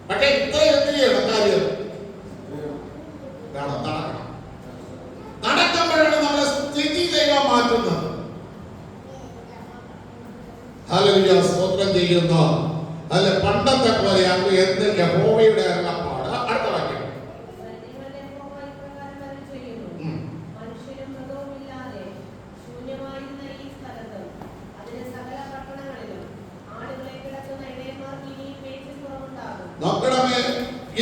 പക്ഷെ ഇത്ര എന്തിനാണ് കാര്യം? നടക്കുമ്പോഴാണ് നമ്മളെ സ്ഥിതി ദൈവം മാറ്റുന്നത്. ഹല്ലേലൂയ, സ്തോത്രം ചെയ്യുന്നു. അല്ല, പണ്ടത്തെ പോലെയാണ് എന്ന് യഹോവയുടെ അരുളപ്പാട്. അടുത്ത വാക്യം. നോക്കണമേ,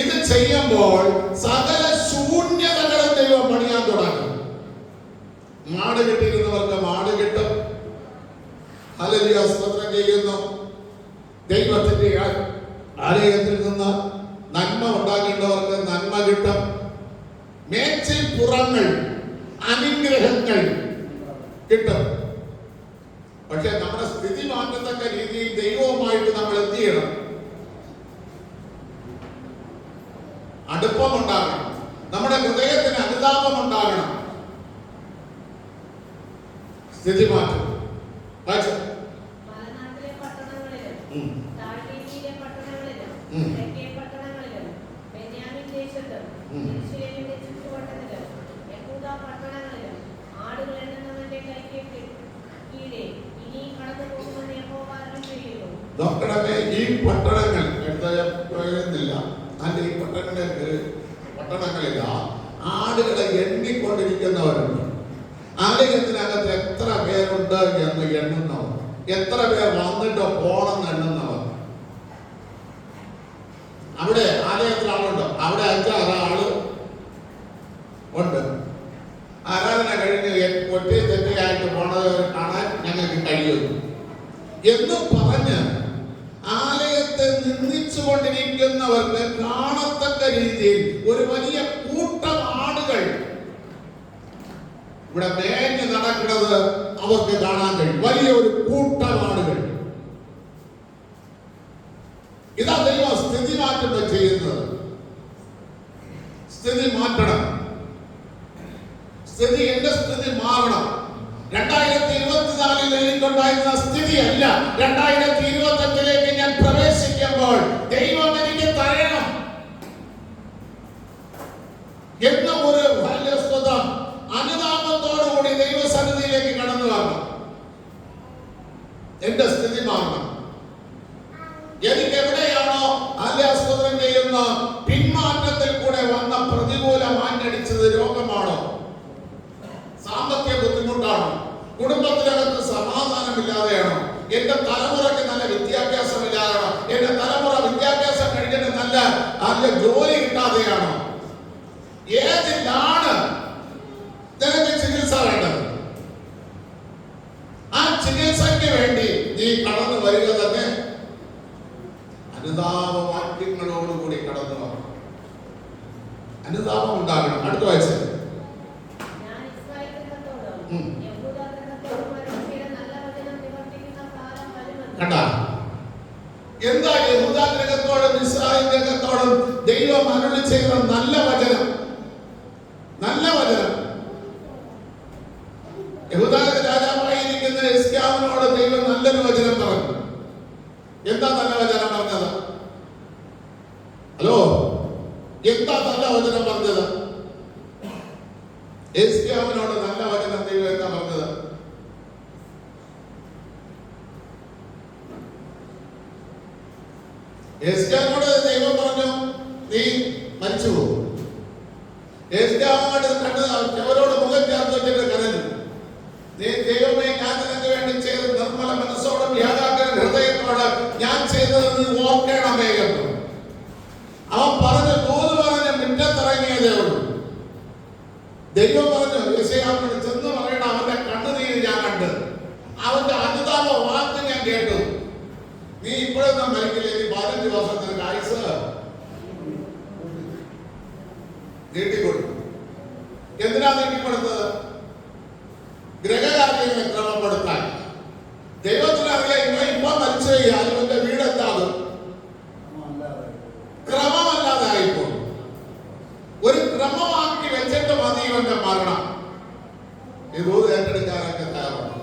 ഇത് ചെയ്യുമ്പോൾ സകല ശൂന്യതകളും ദൈവം പണിയാൻ തുടങ്ങും. മാട് കിട്ടിയിരുന്നവർക്ക് മാട് കിട്ടും. ഹല്ലേലൂയ, സ്തോത്രം ചെയ്യുന്നു. ദൈവത്തിന്റെ ആലയത്തിൽ നിന്ന് നന്മ ഉണ്ടാകേണ്ടവർക്ക് നന്മ കിട്ടും. മേച്ചിൽ പുറങ്ങൾ അനുഗ്രഹങ്ങൾ കിട്ടും. പക്ഷെ നമ്മുടെ സ്ഥിതി മാറ്റത്തക്ക രീതിയിൽ ദൈവവുമായിട്ട് നമ്മൾ എന്ത് ചെയ്യണം? അടുപ്പമുണ്ടാകണം. നമ്മൾ ഹൃദയത്തിന് അനുതാപം ഉണ്ടാകണം. സ്ഥിതി മാറ്റം. മലനാട്ടിലെ പട്ടണങ്ങളിലും താഴ്വീതിയിലെ പട്ടണങ്ങളിലും തെക്കേ പട്ടണങ്ങളിലും ബെന്യാമീൻ ദേശത്തും യെരൂശലേമിന്റെ ചുറ്റുവട്ടത്തിലും യഹൂദാ പട്ടണങ്ങളിലും ആടുകൾ എണ്ണുന്നവന്റെ കൈക്ക് കീഴെ ഇനി കടന്നു പോകുമെന്ന് യഹോവ അരുളിച്ചെയ്യുന്നു. നോക്കണമേ, ഈ പട്ടണങ്ങൾ എടുത്തില്ല. അതിന്റെ ഈ പട്ടണങ്ങളില്ല ആടുകളെ എണ്ണിക്കൊണ്ടിരിക്കുന്നവരുണ്ട്. ആലയത്തിനകത്ത് എത്ര പേരുണ്ട് എന്ന് എണ്ണുന്നവർ, എത്ര പേർ വന്നിട്ട് പോണെന്ന് എണ്ണുന്നവർ. അവിടെ ആലയത്തിൽ ആളുണ്ട്, അവിടെ 5-6 ആള് ഉണ്ട്. ആരാധന കഴിഞ്ഞ് ഒറ്റ തെറ്റയായിട്ട് പോണത് കാണാൻ ഞങ്ങൾക്ക് കഴിയുന്നു എന്ന് പറഞ്ഞ് ആലയത്തെ നിന്ദിച്ചുകൊണ്ടിരിക്കുന്നവർക്ക് കാണത്തക്ക രീതിയിൽ ഒരു വലിയ കൂട്ടം ആടുകൾ ഇവിടെ മേഞ്ഞ് നടക്കുന്നത് അവർക്ക് കാണാൻ കഴിയും. വലിയ ഒരു കൂട്ടം ആടുകൾ. ഇതാ ദൈവം സ്ഥിതി മാറ്റം ചെയ്യുന്നത്. സ്ഥിതി മാറ്റണം. സ്ഥിതി, എന്റെ സ്ഥിതി മാറണം. 2024 എനിക്കുണ്ടായിരുന്ന സ്ഥിതിയല്ല 2025 ഞാൻ പ്രവേശിക്കുമ്പോൾ ദൈവം എനിക്ക് തരണം എന്ന ഒരു ബാല്യസ്വതം അനുതാപത്തോടുകൂടി ദൈവസന്നിധിയിലേക്ക് കടന്നു വരണം. എന്റെ സ്ഥിതി മാറണം. എനിക്ക് എവിടെയാണോ ആലയസ്തോത്രം ചെയ്യുന്ന പിന്മാറ്റത്തിൽ കൂടെ വന്ന പ്രതികൂലം ആഞ്ഞടിച്ചത്, രോഗമാണോ, സാമ്പത്തിക ബുദ്ധിമുട്ടാണോ, കുടുംബത്തിനകത്ത് സമാധാനമില്ലാതെയാണോ, എന്റെ തലമുറയ്ക്ക് നല്ല വിദ്യാഭ്യാസമില്ലാതെയാണോ, എന്റെ തലമുറ വിദ്യാഭ്യാസം കഴിഞ്ഞിട്ട് നല്ല ജോലി കിട്ടാതെയാണോ, ഏതിലാണ് നിനക്ക് ചികിത്സ വേണ്ടത്? ആ ചികിത്സയ്ക്ക് വേണ്ടി നീ കടന്നു വരിക തന്നെ അനുതാപവാക്യങ്ങളോടുകൂടി കടന്നു വരണം. അനുതാപം ഉണ്ടാകണം. അടുത്ത വായിച്ച കണ്ട എന്താ യഹൂദാ ഗ്രഹത്തോടും ഇസ്രായേൽ ഗ്രഹത്തോടും ദൈവം അരുളി ചെയ്ത നല്ല വചനം. നല്ല വചനം. യഹൂദാ രാജാവായിരിക്കുന്ന ഹിസ്കിയാവിനോട് ദൈവം നല്ലൊരു വചനം പറഞ്ഞു. എന്താ നല്ല വചനം പറഞ്ഞത്? ഹലോ, എന്താ നല്ല വചനം പറഞ്ഞത്? ഹിസ്കിയാവിനോട് നല്ല വചനം ദൈവം എന്താ പറഞ്ഞത്? ഹിസ്കിയാവിനോട് ദൈവം പറഞ്ഞു, നീ മരിച്ചു പോകും. ഹിസ്കിയാവിനോട് കണ്ട് അവരോട് മുഖം ചേർത്ത് വെച്ചിട്ട് കരഞ്ഞു, നീ ദൈവമേ, ഞാൻ നിനക്ക് വേണ്ടി ചെയ്ത് നിർമ്മല മനസ്സോടും യാഥാർത്ഥ്യ ഹൃദയത്തോട് ഞാൻ ചെയ്തത് നീ ഓർക്കണമേ എന്ന് അവൻ പറഞ്ഞു. ദൂത് പറഞ്ഞ് മുറ്റത്തിറങ്ങിയതേ ഉള്ളൂ. ദൈവം പറഞ്ഞു യെശയ്യാവിനോട്, ചെന്ന് പറയണം, അവന്റെ കണ്ണുനീര് ഞാൻ കണ്ട്, അവന്റെ അനുതാപ വാക്ക് ഞാൻ കേട്ടു. നീ ഇപ്പോഴൊന്നും മരിക്കില്ലേ, നീ 15 വർഷം നിനക്ക് ആയുസ് നീട്ടിക്കൊടുത്തു. എന്തിനാ നീട്ടിക്കൊടുത്തത്? ഗ്രഹകാര്യങ്ങളെ ക്രമപ്പെടുത്താൻ. ദൈവത്തിനറിയാം ഇവ ഇപ്പൊ മരിച്ചു കഴിഞ്ഞാൽ ഇവന്റെ വീട് എന്താകും? ക്രമമല്ലാതായിപ്പോ. ഒരു ക്രമമാക്കി വെച്ചിട്ട് മതി ഇവന്റെ മരണം. ഇത് ഏറ്റെടുക്കാനൊക്കെ തയ്യാറാണ്.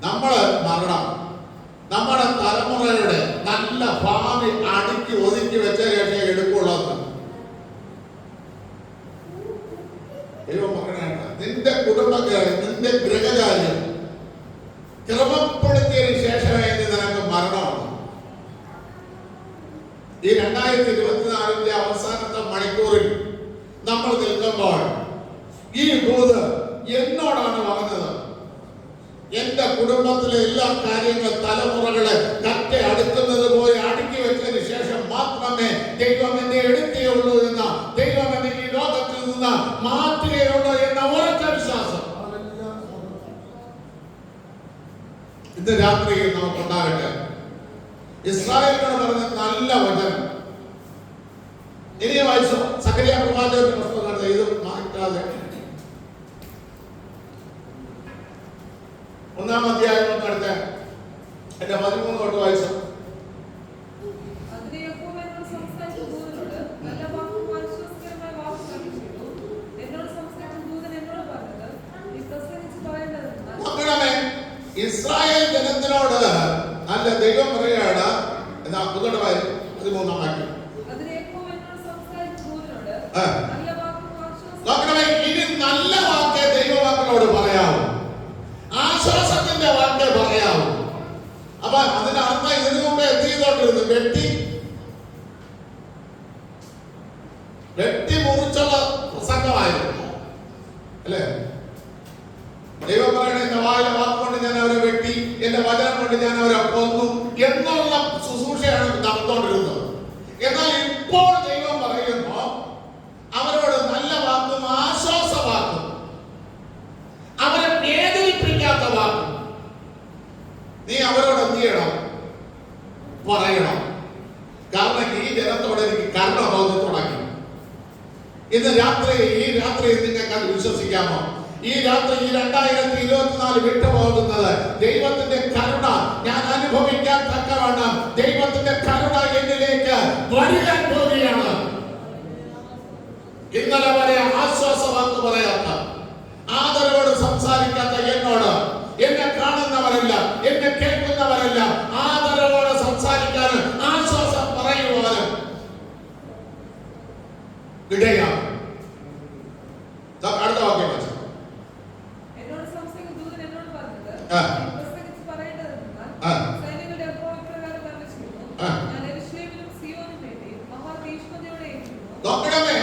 നമ്മള് മരണം നമ്മുടെ തലമുറയുടെ നല്ല ഭാവി അടുക്കി ഒതുക്കി വെച്ച ശേഷം എടുക്കുള്ളൂ. ദൈവം മകനായിട്ട് നിന്റെ കുടുംബകാര്യം, നിന്റെ ഗൃഹകാര്യം ക്രമപ്പെടുത്തിയതിനു ശേഷമേ നിനക്ക് മരണമാണ്. ഈ 2024 അവസാനത്തെ മണിക്കൂറിൽ നമ്മൾ നിൽക്കുമ്പോൾ ഈ ദൂത് എന്നോടാണ് പറഞ്ഞത്. എന്റെ കുടുംബത്തിലെ എല്ലാ കാര്യങ്ങളും തലമുറകളെ കറ്റ അടുക്കുന്നത് പോലെ അടുക്കി വെച്ചതിന് ശേഷം മാത്രമേ ദൈവം എന്നെ എടുക്കുകയുള്ളൂ എന്ന, ദൈവം എന്നെ ഈ ലോകത്തിൽ നിന്ന് മാറ്റുകയുള്ളൂ എന്ന ഉറച്ച വിശ്വാസം ഇന്ന് രാത്രിയിൽ നമുക്കുണ്ടാകട്ടെ. ഇസ്രായേലിനോട് പറഞ്ഞ നല്ല വചനം ഇനി വായിച്ചു. സഖരിയ പ്രവാചകന്റെ പുസ്തകം ഇത് മാറ്റാതെ 1-ാം അധ്യായം അടുത്ത എന്റെ 13 തൊട്ട് വായിച്ചു. അതിന് യഹോവ എന്നോട് സംസാരിച്ച ദൂതനോട്, നല്ല വാക്കും ആശ്വാസകരമായ വാക്കും അരുളിച്ചെയ്തു. ഇസ്രായേൽ ജനത്തിനോട് അല്ല ദൈവം പറയുകയാണ്. എന്താ 13 വാക്യം. നോക്കണമേ, ഇനി നല്ല വാക്കേ ദൈവവാക്കിനോട് പറയാവൂ, ആശ്വാസത്തിന്റെ വാക്കേ പറയാവൂ. അപ്പൊ അതിനർത്ഥം ഇതിനു മുമ്പേ എന്ത് ചെയ്തോണ്ടിരുന്നു? വെട്ടി മുറിച്ചുള്ള പ്രസംഗമായിരുന്നു അല്ലേ? ദൈവം പറയണേ, എന്റെ വായിലെ വാക്കുകൊണ്ട് ഞാൻ അവരെ വെട്ടി, എന്റെ വചനം കൊണ്ട് ഞാൻ അവരെ കൊന്നു എന്നുള്ള ശുശ്രൂഷയാണ് നടന്നുകൊണ്ടിരുന്നത്. എന്നാൽ ഇപ്പോൾ ദൈവം പറയുമ്പോ അവരോട് നല്ല വാക്കും ആശ്വാസ വാക്കും, അവരെ വേദനിപ്പിക്കാത്ത വാക്കും നീ അവരോട് എന്ത് ചെയ്യണം? പറയണം. കാരണം ഈ ജനത്തോട് എനിക്ക് കരുണ തോന്നി തുടങ്ങി. ഇന്ന് രാത്രി, ഈ രാത്രി നിങ്ങൾക്ക് അത് വിശ്വസിക്കാമോ? ഈ രാത്രി, ഈ 2024 വിട്ടുപോകുന്നത് ദൈവത്തിന്റെ കരുണ ഞാൻ അനുഭവിക്കാൻ തക്കവണ്ണം ദൈവത്തിന്റെ കരുണ എന്നിലേക്ക് വരികാൻ പോവുകയാണ്. ഇന്നലെ വരെ ആശ്വാസവാക്ക് പറയാത്ത, ആദരവോട് സംസാരിക്കാത്ത എന്നോട്, എന്നെ കാണുന്നവരല്ല, എന്നെ കേൾക്കുന്നവരല്ല, ആദരവോട് സംസാരിക്കാനും ആശ്വാസം പറയുവാനും ഇടയാണ്. അടുത്ത വാക്യം വെച്ചു. നോക്കണമേ,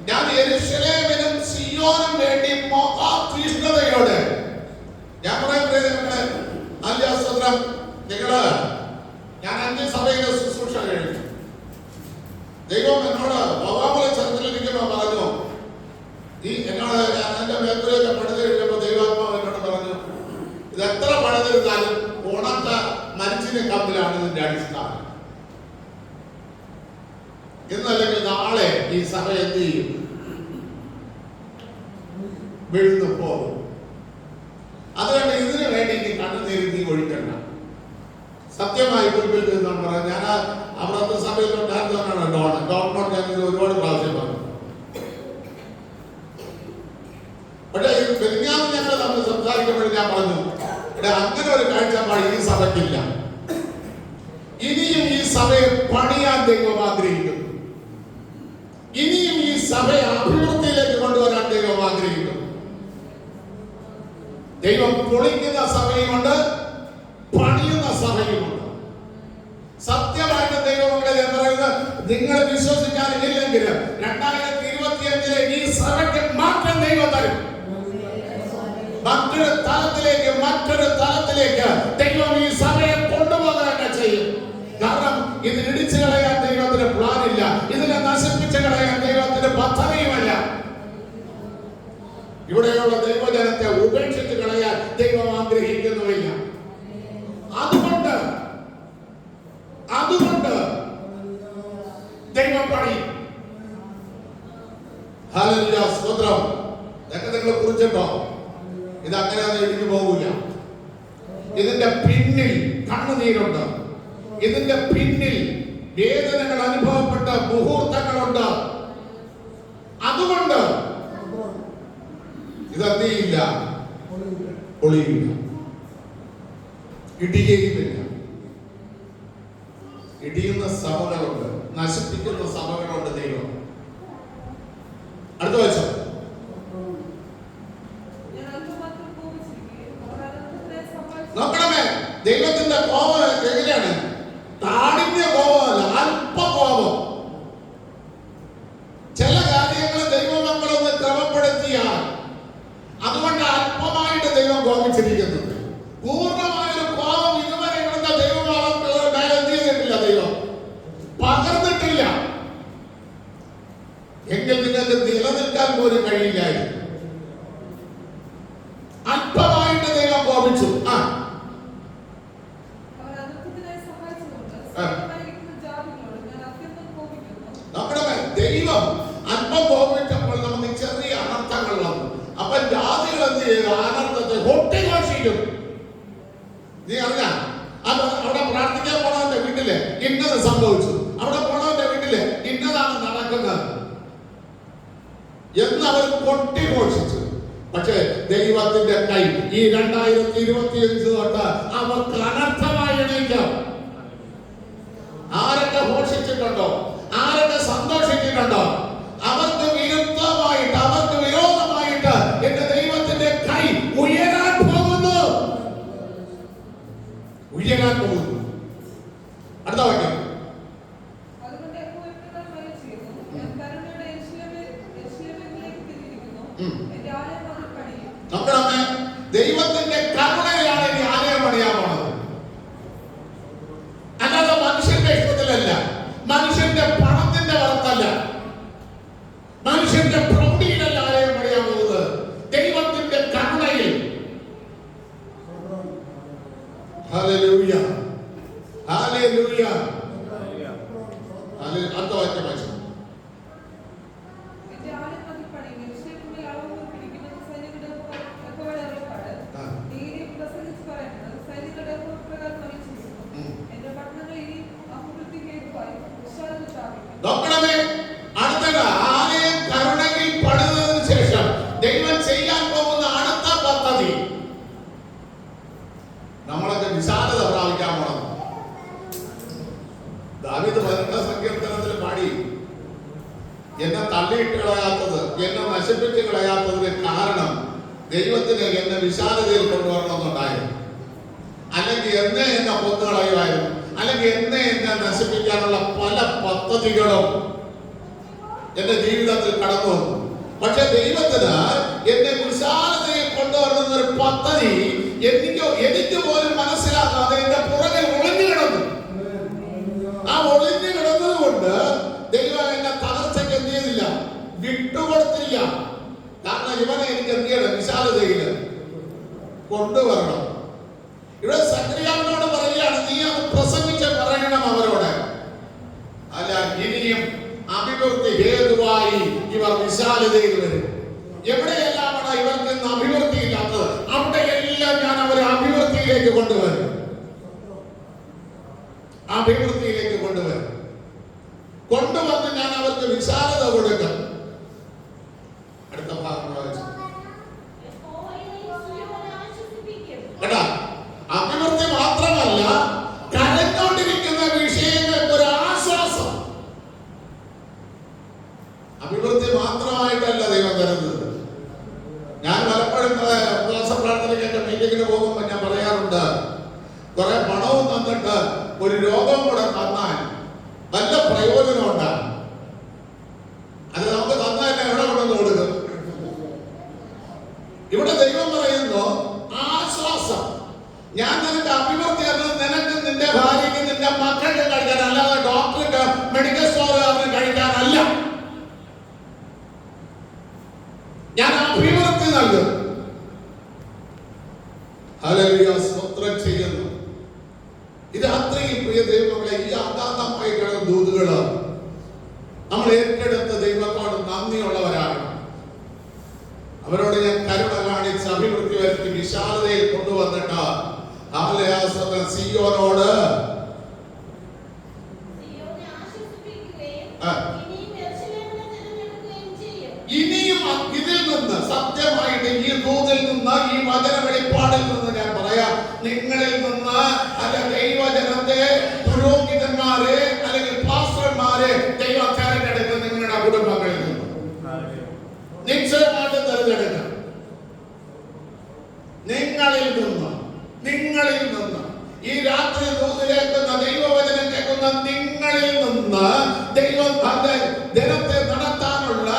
ഞാൻ യെരൂശലേമിനും സിയോനും വേണ്ടി മഹാതീഷ്ണതയോടെ, ഞാൻ പറയുന്നത് അന്ത്യസ്തോത്രം, ഞാൻ 5 സഭയിലെ ശുശ്രൂഷ കഴിഞ്ഞു. ദൈവം എന്നോട് ബവാമല ചർച്ചിലിരിക്കുമ്പോ പറഞ്ഞു, എന്നോട് എന്റെ മേഖലയൊക്കെ പണിത് കഴിഞ്ഞപ്പോ ദൈവാത്മാവ് എന്നോട് പറഞ്ഞു, ഇത് എത്ര പണിതിരുന്നാലും ഉണക്ക മനുഷ്യനെ കമ്പിലാണ് ഇതിന്റെ അടിസ്ഥാനം. ഇന്നല്ലെങ്കിൽ നാളെ ഈ സഭ എന്ത് ചെയ്യും? വീഴ്ന്നു പോകും. അതുകൊണ്ട് ഇതിനു വേണ്ടി ഇനി കണ്ണുനീര് നീ ഒഴിക്കണ്ട. സത്യമായി മുൻപിൽ നിന്നാണ് പറയാം. ഞാൻ അവിടുത്തെ സഭയിലുണ്ടായിരുന്നവനാണ് ഡോണോട് ഞാൻ ഇത് ഒരുപാട് പ്രാവശ്യം പറഞ്ഞു. പക്ഷേ പെരുന്നാൾ ഞങ്ങൾ തമ്മിൽ സംസാരിക്കുമ്പോൾ ഞാൻ പറഞ്ഞു, അങ്ങനെ ഒരു കാഴ്ചപ്പാട് ഈ സഭയ്ക്കില്ല. ഇനിയും ഈ സഭയെ പണിയാൻ ദൈവം ആഗ്രഹിക്കുന്നു. ഇനിയും ഈ സഭയെ അഭിവൃദ്ധിയിലേക്ക് കൊണ്ടുവരാൻ ദൈവം ആഗ്രഹിക്കുന്നു. ദൈവം പൊളിക്കുന്ന സഭയുമുണ്ട്, പണിയുന്ന സഭയുമുണ്ട്. സത്യമായിട്ട് ദൈവമക്കളെ പറയുന്നത്, നിങ്ങൾ വിശ്വസിക്കാനില്ലെങ്കിൽ 2025 ഈ സഭയ്ക്ക് മാറ്റം ദൈവം തരും. മറ്റൊരു തലത്തിലേക്ക് ദൈവം ഈ സഭയെ കൊണ്ടുപോകാൻ ചെയ്യും. കാരണം ഇത് ഇടിച്ചു കളയാൻ ദൈവത്തിന് പ്ലാനില്ല, ഇതിനെ നശിപ്പിച്ചു കളയാൻ ദൈവത്തിന് പദ്ധതിയുമല്ല. ഇവിടെയുള്ള ദൈവജനത്തെ ഉപേക്ഷിച്ച് കളയാൻ ദൈവം ആഗ്രഹിക്കുന്നുമില്ല. അതുകൊണ്ട് ദൈവം പണിയും. ഹല്ലേലൂയ, സ്തോത്രം. ഇതൊക്കെ നിങ്ങൾ കുറിച്ചിട്ടോ? ഇത് അങ്ങനെ ഇടിഞ്ഞു പോകില്ല. ഇതിന്റെ പിന്നിൽ കണ്ണുനീരുണ്ട്, ഇതിന്റെ പിന്നിൽ വേദനകൾ അനുഭവപ്പെട്ട മുഹൂർത്തങ്ങളുണ്ട്. അതുകൊണ്ട് ഇതെന്തിയില്ല, പൊളിയില്ല, ഇടിയുമില്ല. ഇടിയുന്ന സഭകളുണ്ട്, നശിപ്പിക്കുന്ന സഭകളുണ്ട്. ദൈവം അടുത്ത വെച്ചോ. നോക്കണമേ, ദൈവത്തിന്റെ കോപം എങ്ങനെയാണ്? കാഠിന്യ കോപമല്ല, അല്പ കോപം. ചില കാര്യങ്ങൾ ദൈവമക്കളൊന്ന് ക്രമപ്പെടുത്തിയാൽ അതുകൊണ്ട് അല്പമായിട്ട് ദൈവം കോപിച്ചിരിക്കുന്നത്. പൂർണ്ണമായൊരു കോപം ഇതുവരെ ഇവിടുത്തെ ദൈവമക്കളുടെ മേലെ എന്ത് ചെയ്തിട്ടില്ല, ദൈവം പകർന്നിട്ടില്ല. എങ്കിൽ നിങ്ങൾക്ക് നിലനിൽക്കാൻ പോലും കഴിയില്ലായിരുന്നു. അല്പമായിട്ട് ദൈവം കോപിച്ചു. നമ്മുടെ ദൈവം അല്പം കോപിച്ചപ്പോൾ നമുക്ക് ചെറിയ അനർത്ഥങ്ങൾ വന്നു. അപ്പൊ ജാതികൾ എന്ത് ചെയ്തു? അനർത്ഥത്തെ ഒട്ടിഘോഷിക്കും. നീ അറിയാം, അവിടെ പ്രാർത്ഥിക്കാൻ പോണവന്റെ വീട്ടില് ഇന്നത് സംഭവിച്ചു, അവിടെ പോണവന്റെ വീട്ടില് ഇന്നതാണ് നടക്കുന്നത് എന്ന് അവർ കൊട്ടിഘോഷിച്ചു. പക്ഷേ ദൈവത്തിന്റെ കൈ ഈ 2025 തൊട്ട് അവർക്ക് അനർത്ഥമായി എണീക്കാം. ആരൊക്കെ ഘോഷിച്ചിട്ടുണ്ടോ, ആരൊക്കെ സന്തോഷിച്ചിട്ടുണ്ടോ, അവർക്ക് വിരുദ്ധമായിട്ട്, അവർക്ക് വിരോധമായിട്ട് എന്റെ ദൈവത്തിന്റെ കൈ ഉയരാൻ പോകുന്നു, ഉയരാൻ പോകുന്നു. അടുത്ത വാക്യം. നോക്കണമേ, ദൈവത്തിന്റെ കരുണയാണ് ഇനി ആലയം പണിയാൻ പോണത്. അല്ലാതെ മനുഷ്യന്റെ ഇഷ്ടത്തിലല്ല, മനുഷ്യന്റെ പണത്തിന്റെ പുറത്തല്ല, മനുഷ്യന്റെ പ്രൗഢിയിലല്ല ആലയം പണിയാൻ പോകുന്നത്. ദൈവത്തിന്റെ കരുണയിൽ. ഹല്ലേലൂയ, ഹല്ലേലൂയ. അടുത്ത വാക്യം വായിച്ചു. നോക്കണമേ, അടുത്തത് ആലയം കരുണയിൽ പണിതതിനു ശേഷം ദൈവം ചെയ്യാൻ പോകുന്ന അടുത്ത പദ്ധതി നമ്മളൊക്കെ വിശാലത പ്രാപിക്കാൻ പോണം. ദാവീദ് 18 സങ്കീർത്തനത്തിൽ പാടി, എന്നെ തള്ളിയിട്ട് കളയാത്തത്, എന്നെ നശിപ്പിച്ച് കളയാത്തതിന് കാരണം ദൈവത്തിന് എന്നെ വിശാലതയിൽ കൊണ്ടുവരണമെന്നുണ്ടായിരുന്നു. അല്ലെങ്കിൽ എന്നെ കൊന്നുകളയുമായിരുന്നു, അല്ലെങ്കിൽ എന്നെ നശിപ്പിക്കാനുള്ള പല പദ്ധതികളും എന്റെ ജീവിതത്തിൽ കടന്നു വന്നു. പക്ഷെ ദൈവത്തിന് എന്നെ വിശാലതയിൽ കൊണ്ടുവരുന്ന ഒരു പദ്ധതി എനിക്ക് പോലും മനസ്സിലാക്കാതെ എന്റെ പുറകിൽ ഒളിഞ്ഞു കിടന്നു. ആ ഒളിഞ്ഞു കിടന്നത് കൊണ്ട് ദൈവം എന്നെ തകർച്ചയ്ക്ക് എന്ത് ചെയ്തില്ല, വിട്ടുകൊടുത്തില്ല. കാരണം ഇവനെ എനിക്ക് എന്ത് ചെയ്യണം, വിശാലതയിൽ കൊണ്ടുവരണം. ഇവിടെ സക്രിയാവിനോട് പറയുകയാണ്, നീ അത് പ്രസംഗിച്ച് പറയണം അവരോട്. അല്ല, ഇനിയും അഭിവൃദ്ധി ഹേതുവായി ഇവർ വിശാലതയിൽ വരും. എവിടെയെല്ലാമാണ് ഇവർക്ക് ഇന്ന് അഭിവൃദ്ധി ഇല്ലാത്തത്, അവിടെയെല്ലാം ഞാൻ അവരെ അഭിവൃദ്ധിയിലേക്ക് കൊണ്ടുവരും, അഭിവൃദ്ധിയിലേക്ക് കൊണ്ടുവന്ന് ഞാൻ അവർക്ക് വിശാലത കൊടുക്കും. അടുത്ത ഭാഗം വായിച്ചു. കേട്ടാ, അഭിവൃദ്ധി മാത്രമല്ല, കരഞ്ഞുകൊണ്ടിരിക്കുന്ന വിഷയങ്ങൾക്ക് ഒരു ആശ്വാസം. അഭിവൃദ്ധി മാത്രമായിട്ടല്ല ദൈവം തരുന്നത്. ഞാൻ പലപ്പോഴും പ്രാർത്ഥനയ്ക്കൊക്കെ മീറ്റിങ്ങിന് പോകുമ്പോൾ ഞാൻ പറയാറുണ്ട്, കുറെ പണവും തന്നിട്ട് ഒരു രോഗം കൂടെ തന്നാൽ നല്ല പ്രയോജനം ഉണ്ടാകും. അത് നമുക്ക് തന്നാൽ എവിടെ കൊണ്ടുവന്ന് കൊടുക്കും? ഇവിടെ ദൈവം പറയുന്നു ആശ്വാസം. ഞാൻ നിനക്ക് അഭിവൃദ്ധി തരുന്നത് നിനക്ക്, നിന്റെ ഭാര്യയ്ക്ക്, നിന്റെ മക്കൾക്ക് കഴിക്കാൻ, അല്ലാതെ ഡോക്ടർക്ക്, മെഡിക്കൽ സ്റ്റോറുകാരന് കഴിക്കാനല്ല. ഞാൻ അഭിവൃദ്ധി നൽകും. ഹല്ലേലൂയ, സ്തോത്രം ചെയ്യുന്നു. ഇത് അത്രയും പ്രിയ ദൈവങ്ങളെ, ഈ അഗാധമായി കിടന്ന ദൂതുകള് നമ്മൾ ഏറ്റെടുത്ത ദൈവത്തോട് നന്ദിയുള്ളവരാണ്. അവരോട് ഞാൻ കരുണ കാണിച്ച് അഭിവൃദ്ധി വരുത്തി വിശാലതയിൽ കൊണ്ടുവന്നിട്ട് സിയോനോട് ഇനിയും ഇതിൽ നിന്ന് സത്യമായിട്ട്, ഈ ദൂതിൽ നിന്ന്, ഈ വചന വെളിപ്പാടിൽ നിന്ന് ഞാൻ പറയാം, നിങ്ങളിൽ നിന്ന് അല്ല ദൈവജനത്തെ, പുരോഹിതന്മാരെ അല്ലെങ്കിൽ പാസ്റ്റർമാരെ ദൈവം തെരഞ്ഞെടുക്കും. നിങ്ങളുടെ കുടുംബങ്ങളിൽ നിന്ന് നിശ്ചയമായിട്ട് തെരഞ്ഞെടുക്കാം. നിങ്ങളിൽ നിന്ന് ഈ രാത്രി ദൂത് കേൾക്കുന്ന, ദൈവവചനം കേൾക്കുന്ന നിങ്ങളിൽ നിന്ന് ദൈവം തന്റെ ജനത്തെ നടത്താനുള്ള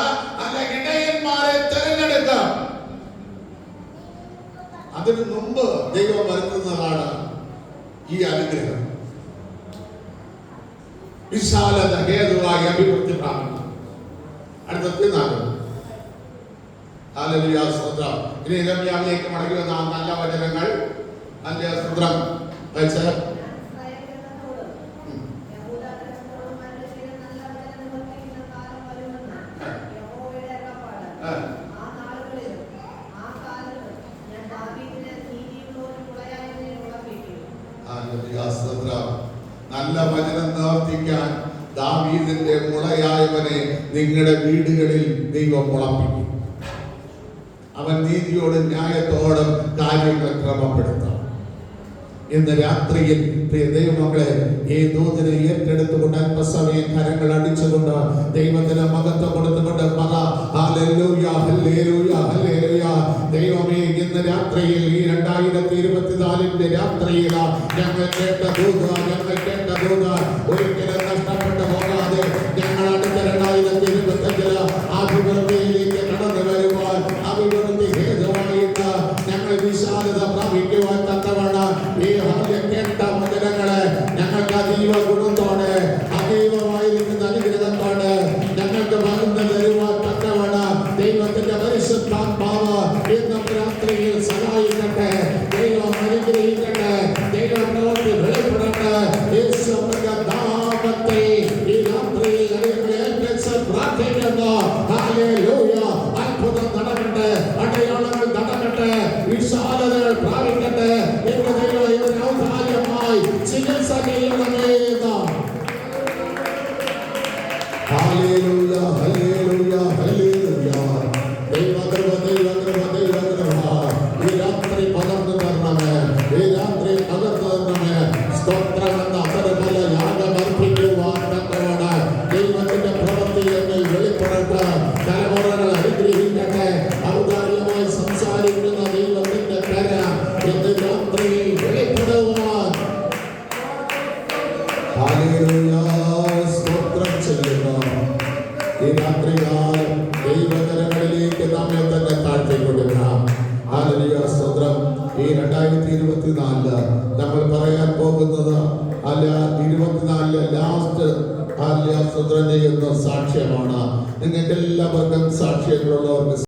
അല്ല ഇടയന്മാരെ തെരഞ്ഞെടുക്കാം. അതിനു മുമ്പ് ദൈവം വരുത്തുന്നതാണ് ഈ അനുഗ്രഹം. വിശാലത ഹേതുവായി അഭിവൃദ്ധി പ്രാപിക്കും. അടുത്ത 4. ഹല്ലേലൂയ, സ്തോത്രം. ഇനി യിരെമ്യാവിലേക്ക് മടങ്ങി വന്ന ആ നല്ല വചനങ്ങൾ, അതിന്റെ സ്തോത്രം വായിച്ചാൽ നല്ല വചനം നിവർത്തിക്കാൻ ദാവീദിന്റെ മുളയായവനെ നിങ്ങളുടെ വീടുകളിൽ ദൈവം മുളപ്പിക്കും. അവൻ നീതിയോടും ന്യായത്തോടും കാര്യങ്ങൾ ക്രമപ്പെടുത്തും. ഇന്ന് രാത്രിയിൽ പ്രിയ ദൈവമക്കളെ ഈ ദൂതിനെ ഏറ്റെടുത്തുകൊണ്ട് അല്പസമയം കരങ്ങൾ അടിച്ചുകൊണ്ട് ദൈവത്തിന് മഹത്വം കൊടുത്തുകൊണ്ട് പറ ഹല്ലേലൂയ ഹല്ലേലൂയ ഹല്ലേലൂയ. ദൈവമേ, ഇന്ന് രാത്രിയിൽ ഈ 2024 രാത്രിയിൽ ഞങ്ങൾ കേട്ട ദൂത് ഒരിക്കലും നഷ്ടപ്പെട്ടു പോകാതെ ഞങ്ങൾ അടുത്ത 2025 അഭിവൃദ്ധിയിലേക്ക് കടന്നു വരുമ്പോൾ അഭിവൃദ്ധി ഹേതുവായിട്ട് ഞങ്ങൾ വിശാലത പ്രാപിക്കുവാൻ തക്കവണ്ണം ഈ കേട്ട വചനങ്ങളെ ഞങ്ങൾക്ക് അതീവ ഗുണത്തോടെ അതീവമായിരിക്കുന്ന അനുഗ്രഹത്തോടെ ഞങ്ങൾക്ക് പകർന്നു തരുവാൻ തക്കവണ്ണം ദൈവത്തിന്റെ പരിശുദ്ധാത്മാവ് ഇന്നും രാത്രിയിൽ സഹായിക്കട്ടെ. ദൈവം അനുഗ്രഹിക്കട്ടെ. ദൈവം പ്രവൃത്തി വെളിപ്പെടട്ടെ. യേശുവിന്റെ നാമത്തിൽ ഈ രാത്രിയിൽ പ്രാർത്ഥിക്കുന്നു. ഹല്ലേലൂയ. അത്ഭുതം നടക്കട്ടെ, അടയാളങ്ങൾ നടക്കട്ടെ, വിശാലതകൾ പ്രാപിക്കട്ടെ. എന്റെ ദൈവം ഇതിന് ഔദാര്യമായി ചികിത്സ ചെയ്യണമേ. Hallelujah hallelujah hallelujah. ദൈവകൃപ ദൈവകൃപ ദൈവകൃപ ഈ രാത്രി പകർന്നു തരണമേ. ഈ രാത്രി പകർന്നു തരണമേ. സ്തോത്രമെന്ന അപരഫല യാഗം അർപ്പിക്കുവാൻ തക്കവണ്ണം ദൈവത്തിന്റെ പ്രവൃത്തി എന്നിൽ വെളിപ്പെടട്ടെ. തലമുറകൾ അനുഗ്രഹിക്കട്ടെ. ഔദാര്യമായി സംസാരിക്കുന്ന ദൈവത്തിന്റെ കരം ഇന്ന് രാത്രിയിൽ വെളിപ്പെടുവാൻ ഹല്ലേലൂയ സ്തോത്രം ചെയ്യുന്നു. ഈ രാത്രികാലം ദൈവകരങ്ങളിലേക്ക് നമ്മെ തന്നെ താഴ്ത്തിക്കൊടുക്കാം. ഹല്ലേലൂയ സ്തോത്രം. ഈ 2024 നമ്മൾ പറയാൻ പോകുന്നത് 24 ലാസ്റ്റ് സ്തോത്രം ചെയ്യുന്ന സാക്ഷ്യമാണ്. നിങ്ങൾക്ക് എല്ലാവർക്കും സാക്ഷ്യങ്ങളുള്ളവർക്ക്